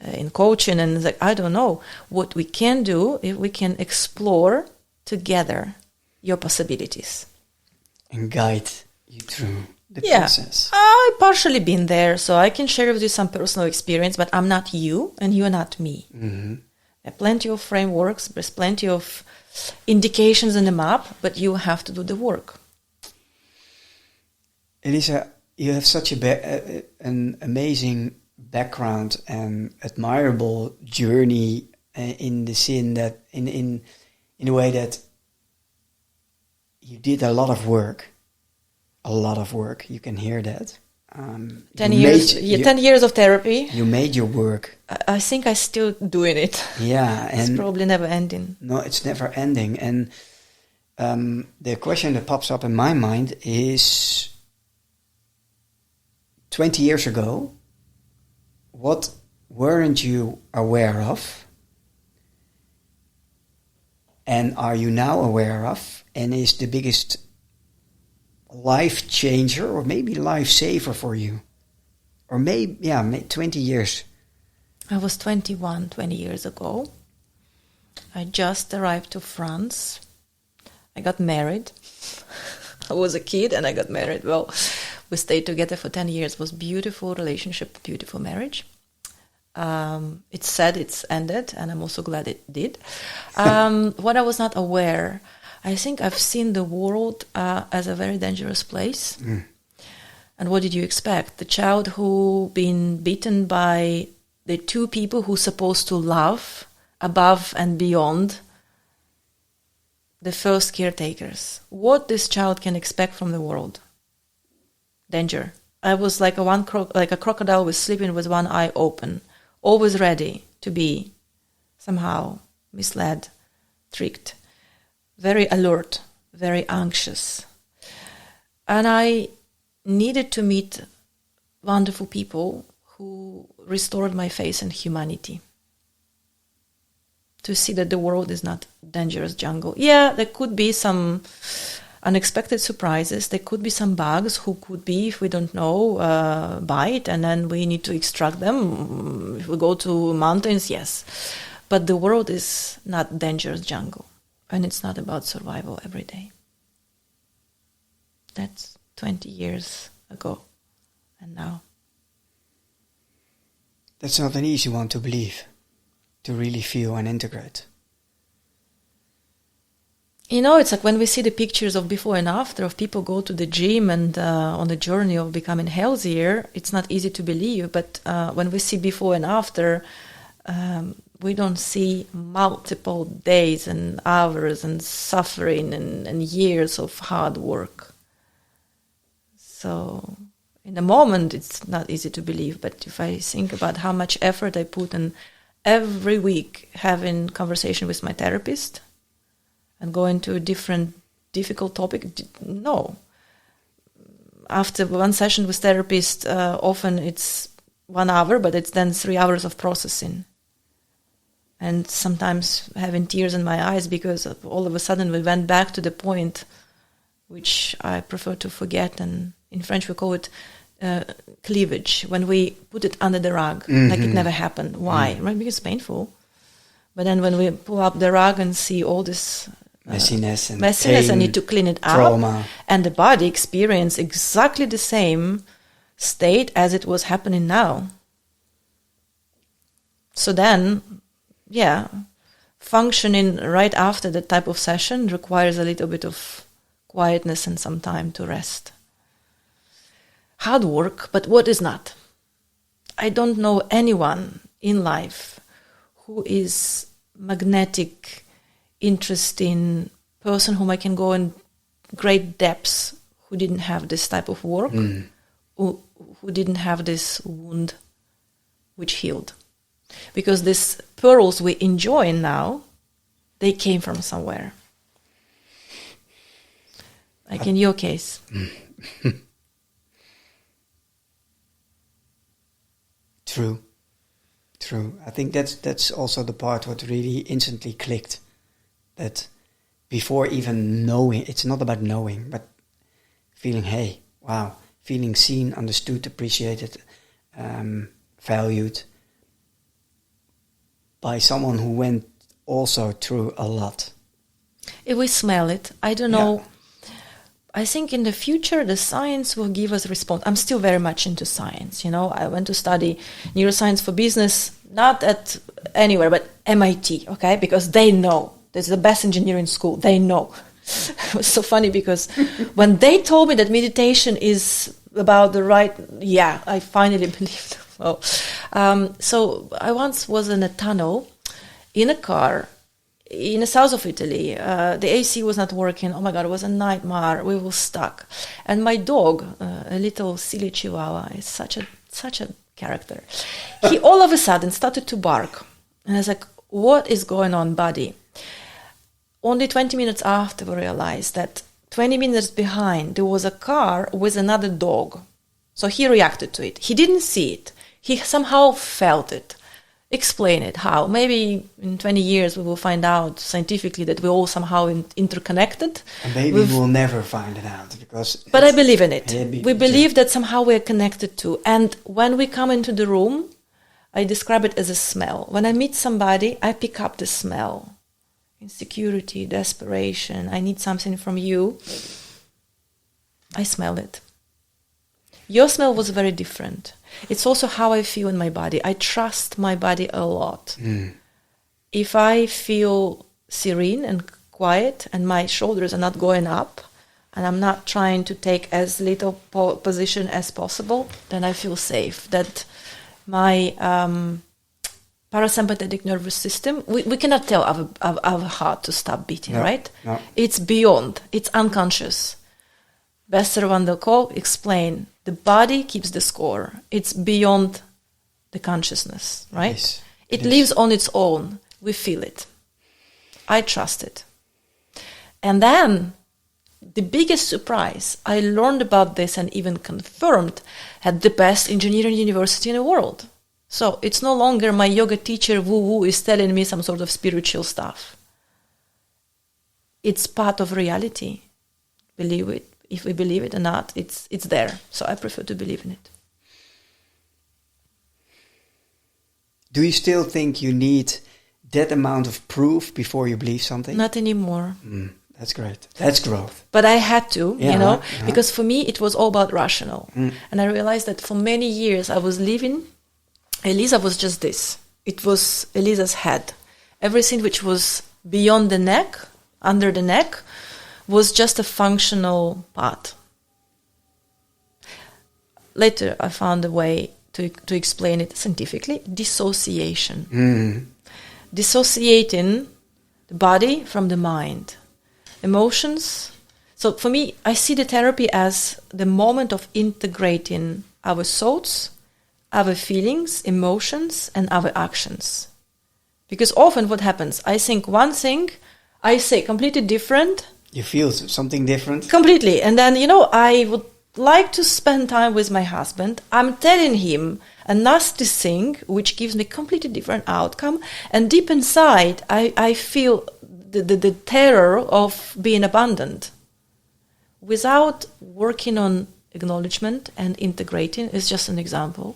In coaching, and it's like, I don't know. What we can do, if we can explore together your possibilities. And guide you through the process. I've partially been there, so I can share with you some personal experience, but I'm not you, and you're not me. Mm-hmm. There are plenty of frameworks, there's plenty of indications in the map, but you have to do the work. Elisa, you have such an amazing background and admirable journey in the sin that in a way that you did a lot of work. You can hear that. 10 years of therapy. You made your work. I think I'm still doing it. Yeah. It's probably never ending. No, it's never ending. And the question that pops up in my mind is 20 years ago, what weren't you aware of? And are you now aware of? And is the biggest life changer or maybe life saver for you? Or maybe 20 years. I was 21 20 years ago. I just arrived to France. I got married. I was a kid and I got married. Well, we stayed together for 10 years. It was beautiful relationship, beautiful marriage. It's sad it's ended, and I'm also glad it did. What I was not aware, I think I've seen the world as a very dangerous place. And what did you expect? The child who been beaten by the two people who's supposed to love above and beyond the first caretakers. What this child can expect from the world? Danger. I was like a crocodile was sleeping with one eye open, always ready to be somehow misled, tricked, very alert, very anxious. And I needed to meet wonderful people who restored my faith in humanity. To see that the world is not a dangerous jungle. Yeah, there could be some unexpected surprises. There could be some bugs who could be, if we don't know, bite, and then we need to extract them. If we go to mountains, yes. But the world is not dangerous jungle. And it's not about survival every day. That's 20 years ago and now. That's not an easy one to believe, to really feel and integrate. You know, it's like when we see the pictures of before and after of people go to the gym and on the journey of becoming healthier, it's not easy to believe. But when we see before and after, we don't see multiple days and hours and suffering and years of hard work. So in the moment, it's not easy to believe. But if I think about how much effort I put in every week having conversation with my therapist and going to a different difficult topic, no. After one session with therapist, often it's 1 hour, but it's then 3 hours of processing. And sometimes having tears in my eyes because all of a sudden we went back to the point which I prefer to forget. And in French we call it cleavage, when we put it under the rug, like it never happened. Why? Right? Because it's painful. But then when we pull up the rug and see all this messiness and pain, and need to clean it trauma. up, and the body experience exactly the same state as it was happening now. So then, yeah, functioning right after that type of session requires a little bit of quietness and some time to rest. Hard work, but what is not? I don't know anyone in life who is magnetic, interesting person whom I can go in great depths who didn't have this type of work, who didn't have this wound which healed. Because these pearls we enjoy now, they came from somewhere. Like in your case. True. I think that's also the part what really instantly clicked. That before even knowing, it's not about knowing, but feeling, hey, wow, feeling seen, understood, appreciated, valued by someone who went also through a lot. If we smell it, I don't know. I think in the future, the science will give us response. I'm still very much into science. I went to study neuroscience for business, not at anywhere, but MIT, okay? Because they know. It's the best engineering school. They know. It was so funny because when they told me that meditation is about the right, I finally believed. Well, so I once was in a tunnel in a car in the south of Italy. The AC was not working. Oh my God, it was a nightmare. We were stuck. And my dog, a little silly chihuahua, is such a character. He all of a sudden started to bark. And I was like, what is going on, buddy? Only 20 minutes after we realized that 20 minutes behind there was a car with another dog. So he reacted to it. He didn't see it. He somehow felt it. Explain it. How? Maybe in 20 years we will find out scientifically that we're all somehow interconnected. And maybe we'll never find it out. But I believe in it. We believe that somehow we're connected to. And when we come into the room, I describe it as a smell. When I meet somebody, I pick up the smell. Insecurity, desperation, I need something from you. I smell it. Your smell was very different. It's also how I feel in my body. I trust my body a lot. If I feel serene and quiet and my shoulders are not going up and I'm not trying to take as little position as possible, then I feel safe. That my parasympathetic nervous system, we cannot tell our heart to stop beating, right? No. It's beyond, it's unconscious. Bester van der Kolk explained, the body keeps the score. It's beyond the consciousness, right? Yes, it lives on its own. We feel it. I trust it. And then, the biggest surprise, I learned about this and even confirmed at the best engineering university in the world. So it's no longer my yoga teacher woo-woo is telling me some sort of spiritual stuff. It's part of reality. Believe it. If we believe it or not, it's there. So I prefer to believe in it. Do you still think you need that amount of proof before you believe something? Not anymore. That's great. That's growth. But I had to, because for me it was all about rational. And I realized that for many years I was living, Elisa was just this. It was Elisa's head. Everything which was beyond the neck, under the neck, was just a functional part. Later I found a way to explain it scientifically. Dissociation. Dissociating the body from the mind. Emotions. So for me, I see the therapy as the moment of integrating our thoughts, our feelings, emotions, and our actions. Because often what happens, I think one thing, I say completely different. You feel something different? Completely. And then, I would like to spend time with my husband. I'm telling him a nasty thing, which gives me completely different outcome. And deep inside, I feel the terror of being abandoned. Without working on acknowledgement and integrating, is just an example,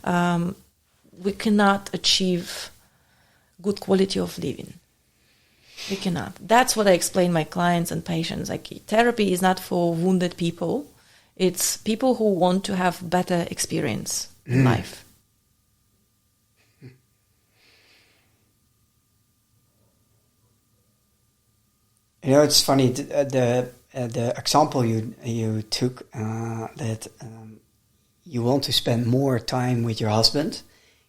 we cannot achieve good quality of living. We cannot. That's what I explain my clients and patients. Like, therapy is not for wounded people. It's people who want to have better experience in life. It's funny, the example you took, that you want to spend more time with your husband.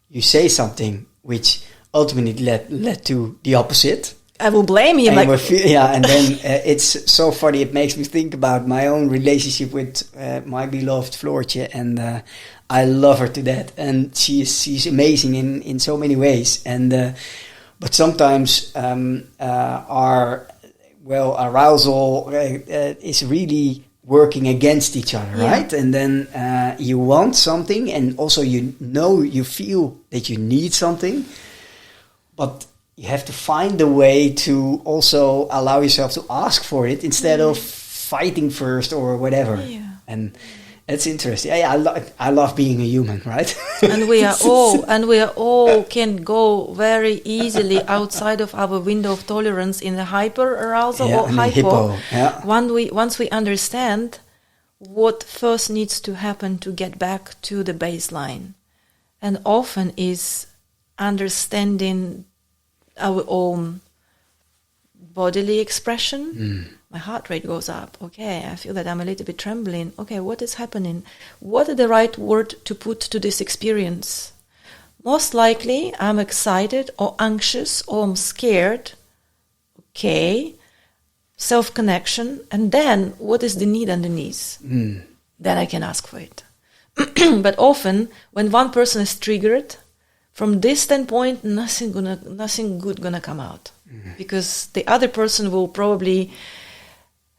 You say something which ultimately led to the opposite. I will blame him. And then it's so funny. It makes me think about my own relationship with my beloved Floortje, and I love her to death. And she's amazing in so many ways. And but sometimes our arousal is really working against each other, right? And then you want something, and also you feel that you need something, but you have to find a way to also allow yourself to ask for it instead of fighting first or whatever. Yeah. And It's interesting. I love being a human, right? And we are all can go very easily outside of our window of tolerance in the hyper arousal or hypo. Yeah. Once we understand what first needs to happen to get back to the baseline, and often is understanding our own bodily expression. My heart rate goes up. Okay, I feel that I'm a little bit trembling. Okay, what is happening? What is the right word to put to this experience? Most likely, I'm excited or anxious or I'm scared. Okay, self-connection. And then, what is the need underneath? Then I can ask for it. But often, when one person is triggered, from this standpoint, nothing good gonna come out, because the other person will probably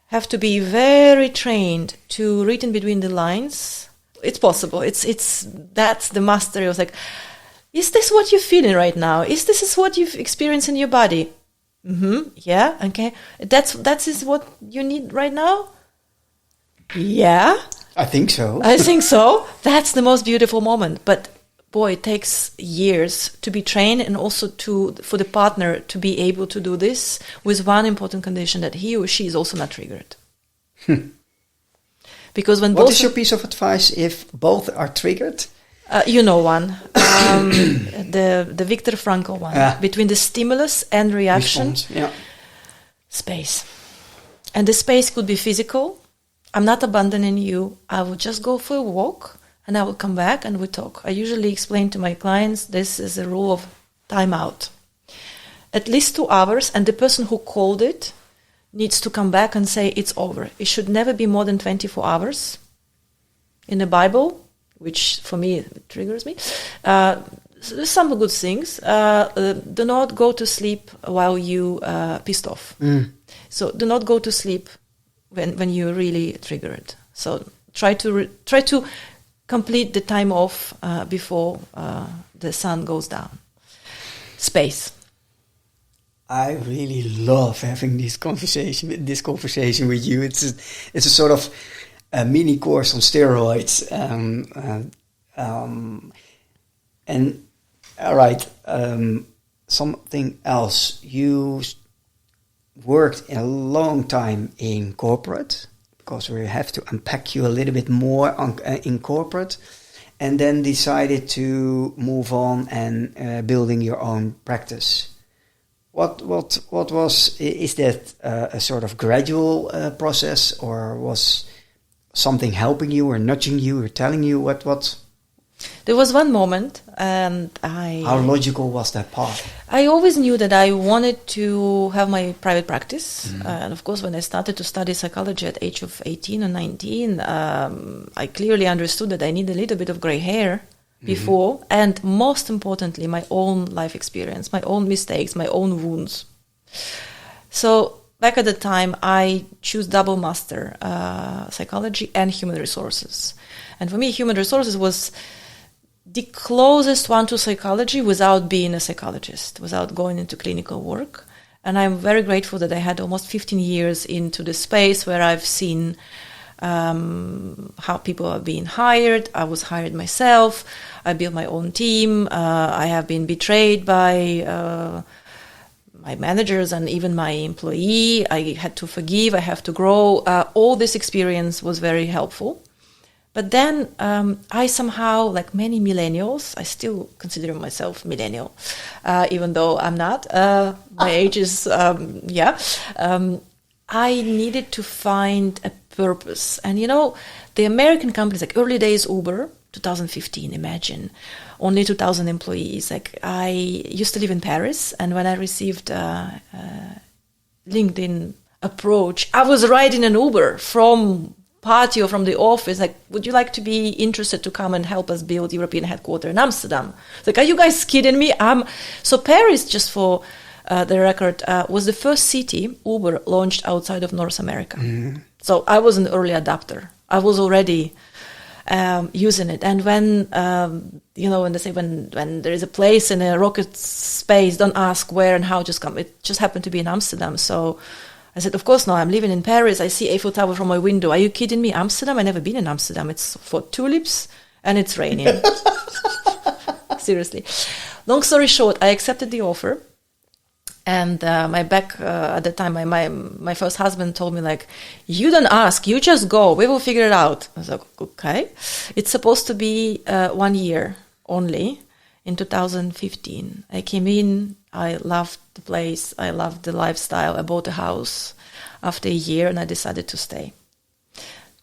have to be very trained to read in between the lines. It's possible. That's the mastery of like, is this what you're feeling right now? Is this what you've experienced in your body? Yeah. Okay. That is what you need right now. Yeah. I think so. That's the most beautiful moment. But boy, it takes years to be trained, and also for the partner to be able to do this with one important condition, that he or she is also not triggered. Because what is your piece of advice if both are triggered? You know one, the Viktor Frankl one, between the stimulus and reaction. Response, space, and the space could be physical. I'm not abandoning you. I will just go for a walk. And I will come back and we talk. I usually explain to my clients, this is a rule of time out. At least 2 hours, and the person who called it needs to come back and say it's over. It should never be more than 24 hours. In the Bible, which for me triggers me, there's some good things. Do not go to sleep while you pissed off. So do not go to sleep when you're really triggered. So try to complete the time off before the sun goes down. Space. I really love having this conversation with you. It's a sort of a mini course on steroids. And all right, something else. You worked a long time in corporate, because we have to unpack you a little bit more in corporate, and then decided to move on and building your own practice. What was, is that a sort of gradual process, or was something helping you or nudging you or telling you what? There was one moment, and how logical was that path? I always knew that I wanted to have my private practice. And of course, when I started to study psychology at the age of 18 or 19, I clearly understood that I need a little bit of gray hair before, and most importantly, my own life experience, my own mistakes, my own wounds. So back at the time, I chose double master, psychology and human resources. And for me, human resources was the closest one to psychology without being a psychologist, without going into clinical work. And I'm very grateful that I had almost 15 years into the space where I've seen how people are being hired. I was hired myself. I built my own team. I have been betrayed by my managers and even my employee. I had to forgive. I have to grow. All this experience was very helpful. But then I somehow, like many millennials, I still consider myself millennial, even though I'm not. My age is, I needed to find a purpose. And, you know, the American companies, like early days Uber, 2015, imagine, only 2,000 employees. Like, I used to live in Paris, and when I received LinkedIn approach, I was riding an Uber from patio from the office, like, would you like to be interested to come and help us build European headquarters in Amsterdam? It's like, are you guys kidding me? So Paris, just for the record, was the first city Uber launched outside of North America. So I was an early adopter. I was already using it. And when, when they say when there is a place in a rocket space, don't ask where and how, just come. It just happened to be in Amsterdam. So I said, of course not. I'm living in Paris. I see Eiffel Tower from my window. Are you kidding me? Amsterdam? I've never been in Amsterdam. It's for tulips and it's raining. Seriously. Long story short, I accepted the offer. And at the time, my first husband told me, like, you don't ask, you just go. We will figure it out. I was like, okay. It's supposed to be 1 year only. In 2015, I came in. I loved the place. I loved the lifestyle. I bought a house after a year, and I decided to stay.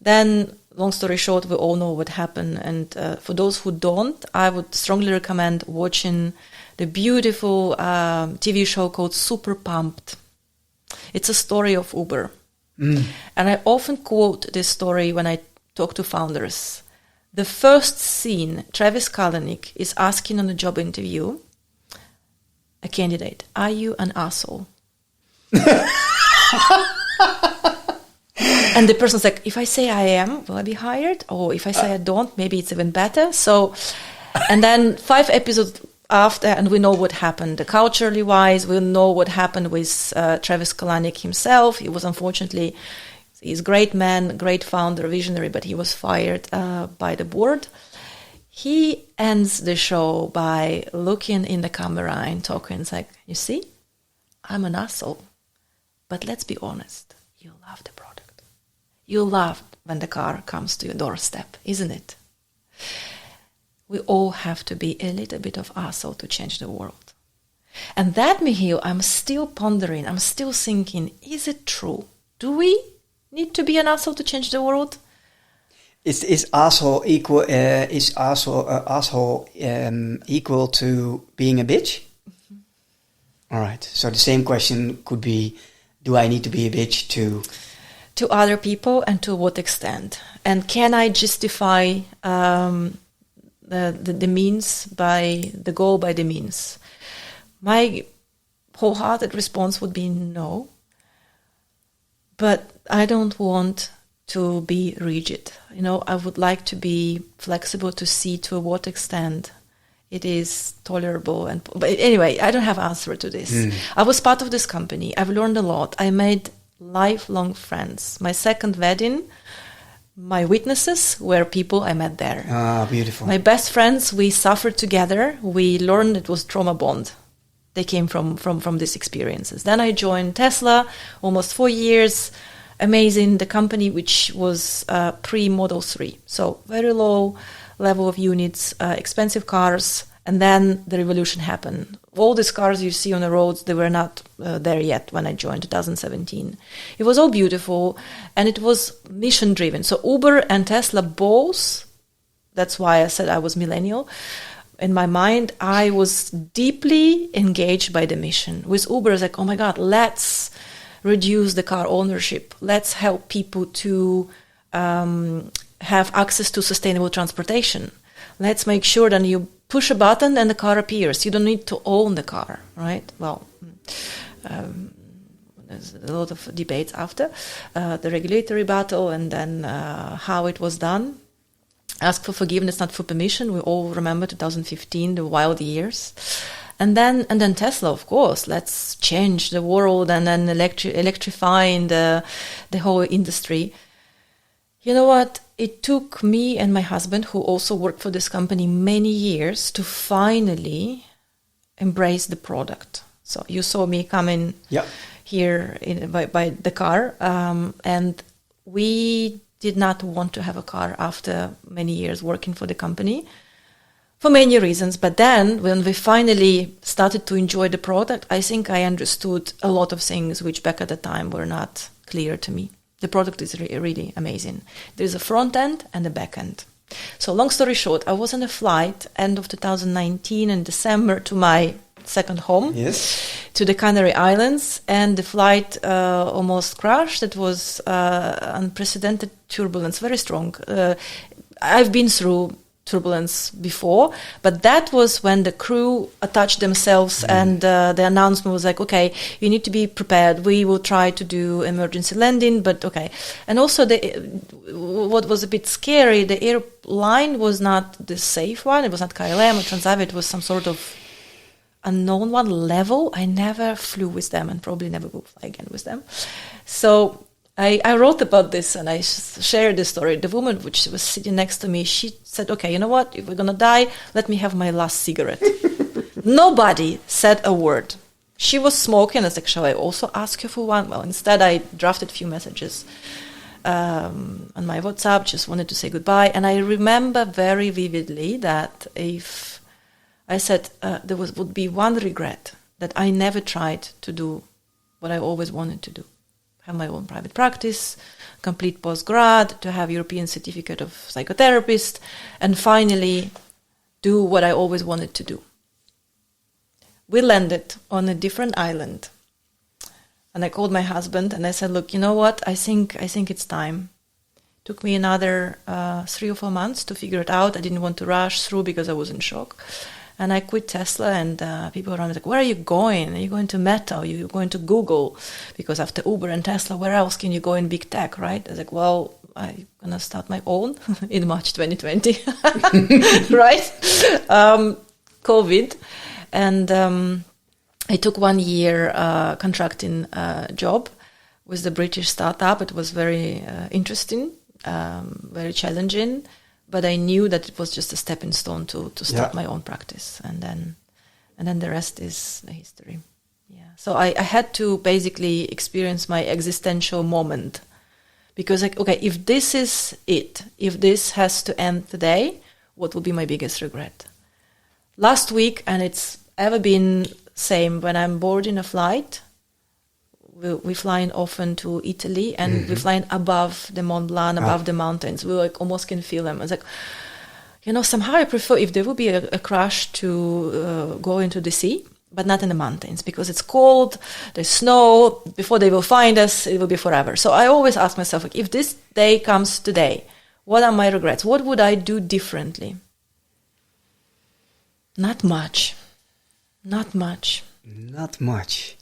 Then, long story short, we all know what happened. And for those who don't, I would strongly recommend watching the beautiful TV show called Super Pumped. It's a story of Uber. And I often quote this story when I talk to founders. The first scene, Travis Kalanick is asking on a job interview a candidate, are you an asshole? And the person's like, if I say I am, will I be hired? Or if I say I don't, maybe it's even better. So, and then 5 episodes after, and we know what happened. Culturally wise, we know what happened with Travis Kalanick himself. He was unfortunately, he's a great man, great founder, visionary, but he was fired by the board. He ends the show by looking in the camera and talking. It's like, you see, I'm an asshole. But let's be honest, you love the product. You love when the car comes to your doorstep, isn't it? We all have to be a little bit of asshole to change the world. And that, Michiel, I'm still pondering, I'm still thinking, is it true? Do we need to be an asshole to change the world? Is asshole equal? Equal to being a bitch? Mm-hmm. All right. So the same question could be: do I need to be a bitch to other people, and to what extent? And can I justify the means by the goal by the means? My wholehearted response would be no. But I don't want to be rigid. You know, I would like to be flexible to see to what extent it is tolerable. But anyway, I don't have an answer to this. I was part of this company. I've learned a lot. I made lifelong friends. My second wedding, my witnesses were people I met there. Ah, beautiful. My best friends, we suffered together. We learned it was trauma bond. They came from these experiences. Then I joined Tesla, almost 4 years. Amazing, the company which was pre-Model 3. So very low level of units, expensive cars. And then the revolution happened. All these cars you see on the roads, they were not there yet when I joined 2017. It was all beautiful, and it was mission-driven. So Uber and Tesla both, that's why I said I was millennial. In my mind, I was deeply engaged by the mission. With Uber, I was like, oh my God, let's reduce the car ownership. Let's help people to have access to sustainable transportation. Let's make sure that you push a button and the car appears. You don't need to own the car, right? Well, there's a lot of debates after the regulatory battle, and then how it was done. Ask for forgiveness, not for permission. We all remember 2015, the wild years. And then Tesla, of course. Let's change the world, and then electrifying the whole industry. You know what? It took me and my husband, who also worked for this company many years, to finally embrace the product. So you saw me coming here by the car, and we did not want to have a car after many years working for the company for many reasons. But then when we finally started to enjoy the product, I think I understood a lot of things which back at the time were not clear to me. The product is really amazing. There's a front end and a back end. So long story short, I was on a flight end of 2019 in December to my second home, to the Canary Islands, and the flight almost crashed. It was unprecedented turbulence, very strong. I've been through turbulence before, but that was when the crew attached themselves, and the announcement was like, okay, you need to be prepared. We will try to do emergency landing, but okay. And also what was a bit scary, the airline was not the safe one. It was not KLM or Transavia. It was some sort of unknown one level, I never flew with them and probably never will fly again with them. So I wrote about this and I shared this story. The woman which was sitting next to me, she said, okay, you know what? If we're going to die, let me have my last cigarette. Nobody said a word. She was smoking. I was like, shall I also ask you for one? Well, instead I drafted a few messages on my WhatsApp, just wanted to say goodbye. And I remember very vividly that if I said there would be one regret, that I never tried to do what I always wanted to do. Have my own private practice, complete postgrad, to have European certificate of psychotherapist, and finally do what I always wanted to do. We landed on a different island, and I called my husband and I said, look, you know what, I think it's time. Took me another 3 or 4 months to figure it out. I didn't want to rush through because I was in shock. And I quit Tesla, and people around me like, where are you going? Are you going to Meta? Are you going to Google? Because after Uber and Tesla, where else can you go in big tech, right? I was like, well, I'm going to start my own in March 2020, right? COVID. And I took 1 year contracting job with the British startup. It was very interesting, very challenging. But I knew that it was just a stepping stone to start my own practice, and then the rest is the history. Yeah. So I had to basically experience my existential moment, because like, okay, if this is it, if this has to end today, what will be my biggest regret? Last week, and it's ever been same, when I'm bored in a flight. We're flying often to Italy, and we're flying above the Mont Blanc, above the mountains. We like almost can feel them. It's like, somehow I prefer if there will be a crash to go into the sea, but not in the mountains, because it's cold, there's snow. Before they will find us, it will be forever. So I always ask myself, like, if this day comes today, what are my regrets? What would I do differently? Not much. Not much. Not much.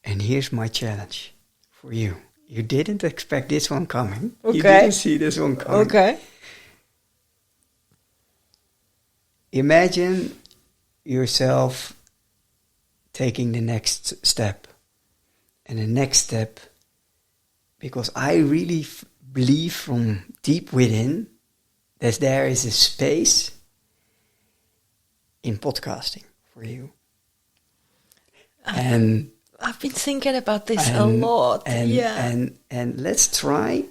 And here's my challenge for you. You didn't expect this one coming. Okay. You didn't see this one coming. Okay. Imagine yourself taking the next step. And the next step, because I really believe from deep within that there is a space in podcasting for you. And I've been thinking about this a lot. And let's try,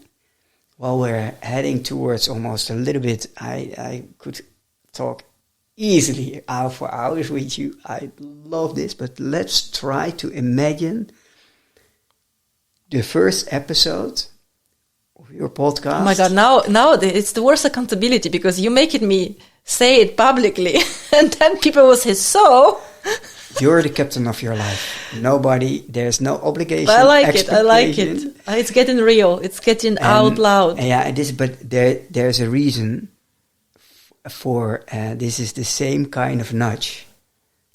while we're heading towards almost a little bit, I could talk easily for hours with you. I love this, but let's try to imagine the first episode of your podcast. Oh my God, now it's the worst accountability, because you make me say it publicly and then people will say, so... You're the captain of your life. There's no obligation. But I like it. It's getting real. It's getting out loud. Yeah, but there's a reason for this. Is the same kind of nudge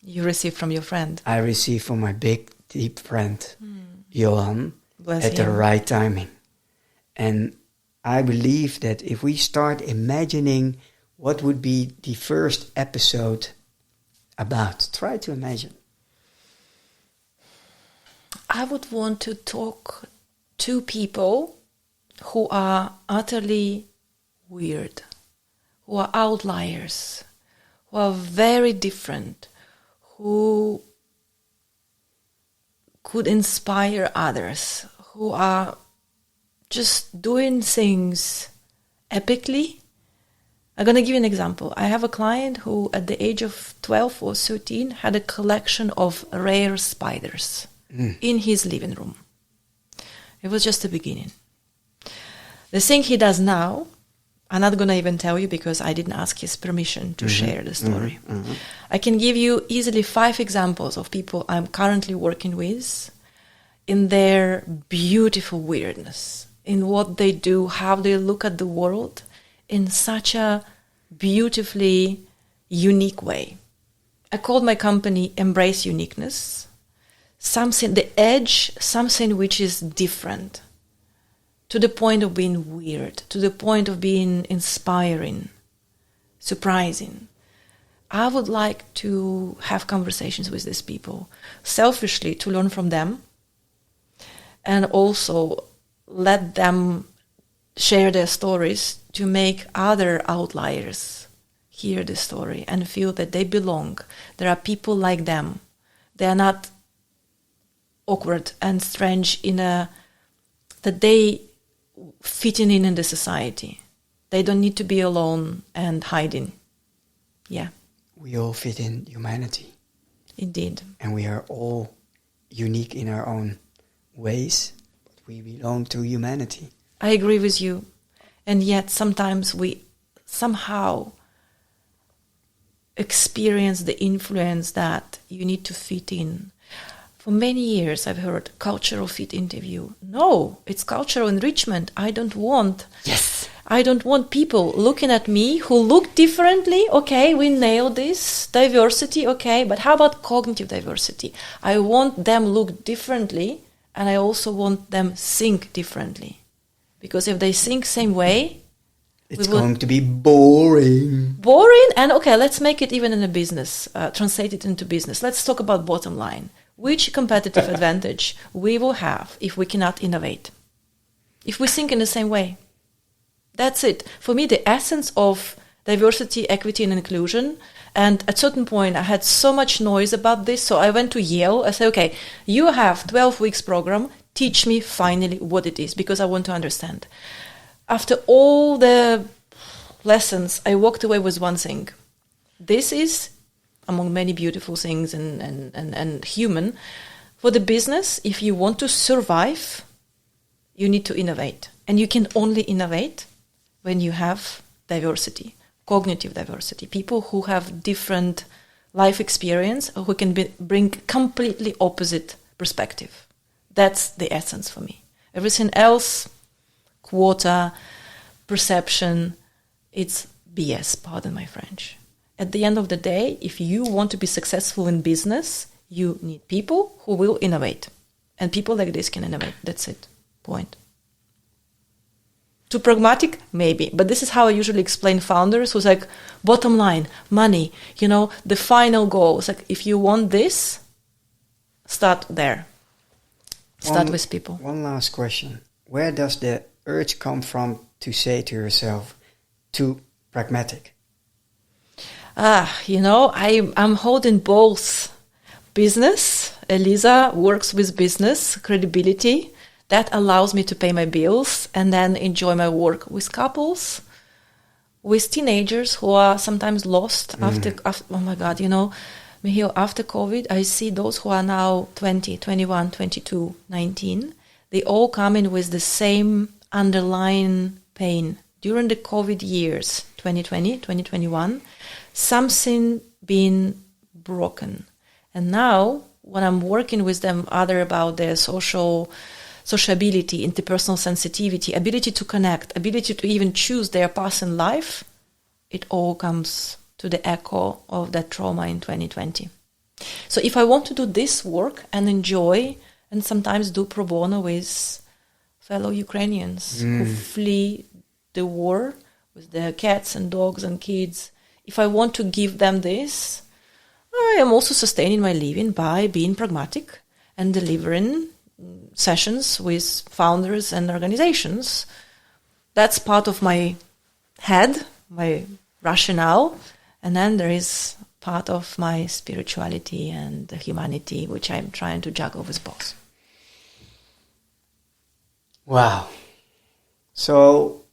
you receive from your friend. I receive from my big, deep friend, Johan, Bless at him. the right timing. And I believe that if we start imagining what would be the first episode about, try to imagine. I would want to talk to people who are utterly weird, who are outliers, who are very different, who could inspire others, who are just doing things epically. I'm going to give you an example. I have a client who, at the age of 12 or 13, had a collection of rare spiders in his living room. It was just the beginning. The thing he does now, I'm not going to even tell you because I didn't ask his permission to share the story. I can give you easily 5 examples of people I'm currently working with in their beautiful weirdness, in what they do, how they look at the world, in such a beautifully unique way. I called my company Embrace Uniqueness. Something, the edge, something which is different, to the point of being weird, to the point of being inspiring, surprising. I would like to have conversations with these people, selfishly to learn from them, and also let them share their stories to make other outliers hear the story and feel that they belong. There are people like them. They are not awkward and strange that they fit in the society. They don't need to be alone and hiding. Yeah. We all fit in humanity. Indeed. And we are all unique in our own ways, but we belong to humanity. I agree with you. And yet sometimes we somehow experience the influence that you need to fit in. For many years I've heard cultural fit interview. No, it's cultural enrichment. I don't want people looking at me who look differently. Okay, we nailed this. Diversity, okay, but how about cognitive diversity? I want them look differently, and I also want them think differently. Because if they think same way, it's going to be boring. Boring, and okay, let's make it even in a business, translate it into business. Let's talk about bottom line. Which competitive advantage we will have if we cannot innovate? If we think in the same way? That's it. For me, the essence of diversity, equity, and inclusion. And at a certain point, I had so much noise about this, so I went to Yale. I said, okay, you have 12 weeks program. Teach me finally what it is, because I want to understand. After all the lessons, I walked away with one thing. This is, among many beautiful things and human, for the business, if you want to survive, you need to innovate. And you can only innovate when you have diversity, cognitive diversity, people who have different life experience or who can bring completely opposite perspective. That's the essence for me. Everything else, quota, perception, it's BS, pardon my French. At the end of the day, if you want to be successful in business, you need people who will innovate. And people like this can innovate. That's it. Point. Too pragmatic? Maybe. But this is how I usually explain founders who's like, bottom line, money, the final goal. It's like, if you want this, start there. Start with people. One last question. Where does the urge come from to say to yourself, too pragmatic? I'm holding both business. Elisa works with business, credibility. That allows me to pay my bills and then enjoy my work with couples, with teenagers who are sometimes lost after oh my God, Michiel, after COVID, I see those who are now 20, 21, 22, 19. They all come in with the same underlying pain. During the COVID years, 2020, 2021, something been broken. And now, when I'm working with them, other about their sociability, interpersonal sensitivity, ability to connect, ability to even choose their path in life, it all comes to the echo of that trauma in 2020. So if I want to do this work and enjoy and sometimes do pro bono with fellow Ukrainians who flee the war with their cats and dogs and kids, if I want to give them this, I am also sustaining my living by being pragmatic and delivering sessions with founders and organizations. That's part of my head, my rationale. And then there is part of my spirituality and humanity, which I'm trying to juggle with both. Wow. So,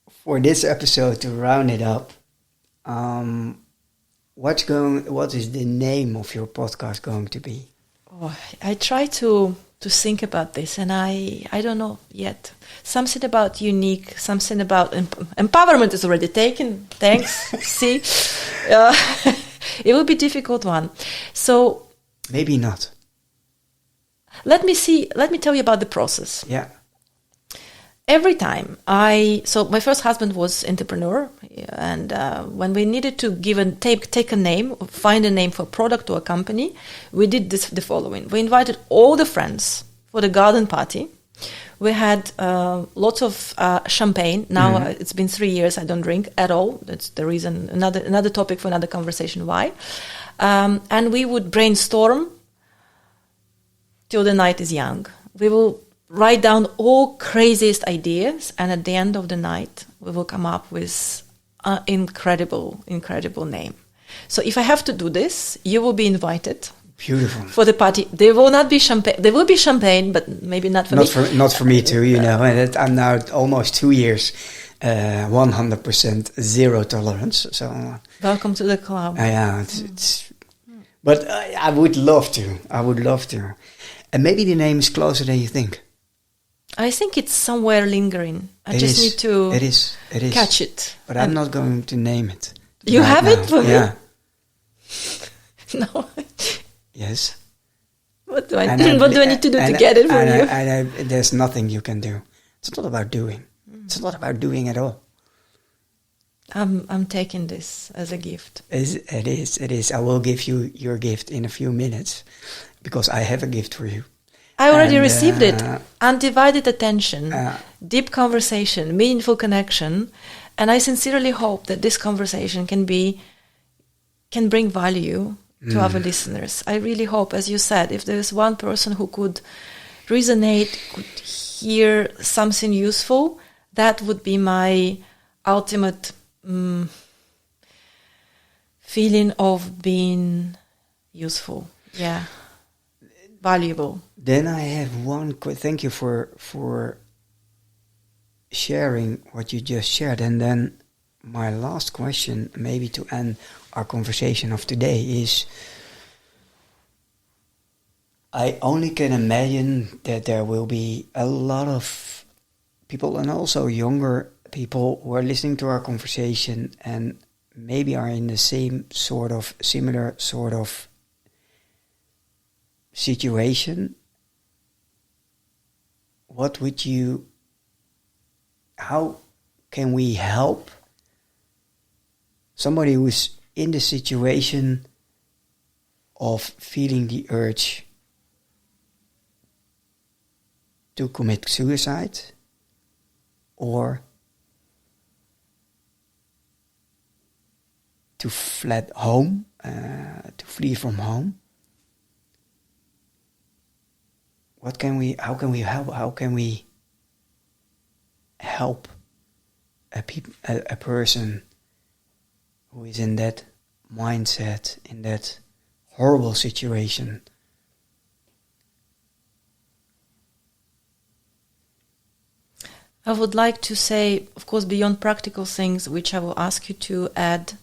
for this episode, to round it up, what is the name of your podcast going to be? Oh, I try to think about this, and I don't know yet. Something about unique, something about empowerment is already taken. Thanks. See, it will be a difficult one. So maybe not. Let me tell you about the process. Yeah. Every time so my first husband was entrepreneur, and when we needed to take a name, find a name for a product or a company, we did the following. We invited all the friends for the garden party. We had lots of champagne. Now it's been 3 years. I don't drink at all. That's the reason. Another topic for another conversation. Why? And we would brainstorm till the night is young. We will write down all craziest ideas, and at the end of the night, we will come up with an incredible name. So if I have to do this, you will be invited. Beautiful. For the party. There will not be champagne. There will be champagne, but maybe not for me. Not for me too, And I'm now almost 2 years, 100% zero tolerance. So welcome to the club. Yeah, it's but I would love to. And maybe the name is closer than you think. I think it's somewhere lingering. I just need to catch it. But I'm not going to name it. You have it for me? Yeah. No. Yes. What do I need to do to get it from you? There's nothing you can do. It's not about doing. It's not about doing at all. I'm taking this as a gift. It is. I will give you your gift in a few minutes because I have a gift for you. I already received it. Undivided attention, deep conversation, meaningful connection. And I sincerely hope that this conversation can bring value to our listeners. I really hope, as you said, if there's one person who could resonate, could hear something useful, that would be my ultimate feeling of being useful. Yeah. Valuable. Then I have one thank you for sharing what you just shared. And then my last question, maybe to end our conversation of today, is I only can imagine that there will be a lot of people, and also younger people, who are listening to our conversation and maybe are in the similar sort of situation. How can we help somebody who's in the situation of feeling the urge to commit suicide or to flee from home? How can we help a person who is in that mindset, in that horrible situation? I would like to say, of course, beyond practical things, which I will ask you to add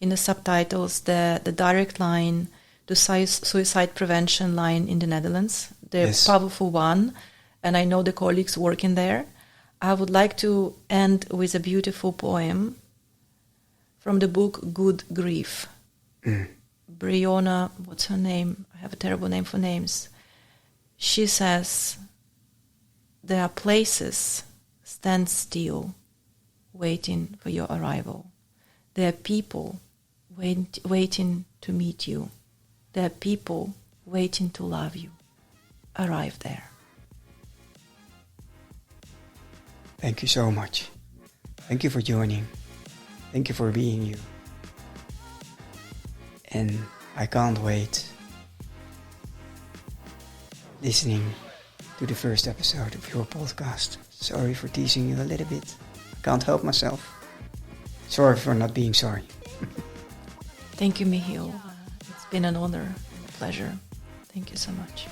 in the subtitles, the direct line to suicide prevention line in the Netherlands, the powerful one, and I know the colleagues working there. I would like to end with a beautiful poem from the book Good Grief. Brianna, what's her name? I have a terrible name for names. She says, there are places stand still, waiting for your arrival. There are people waiting to meet you. There are people waiting to love you. Arrive there. Thank you so much. Thank you for joining. Thank you for being you. And I can't wait listening to the first episode of your podcast. Sorry for teasing you a little bit. I can't help myself. Sorry for not being sorry. Thank you, Michiel. It's been an honor and a pleasure. Thank you so much.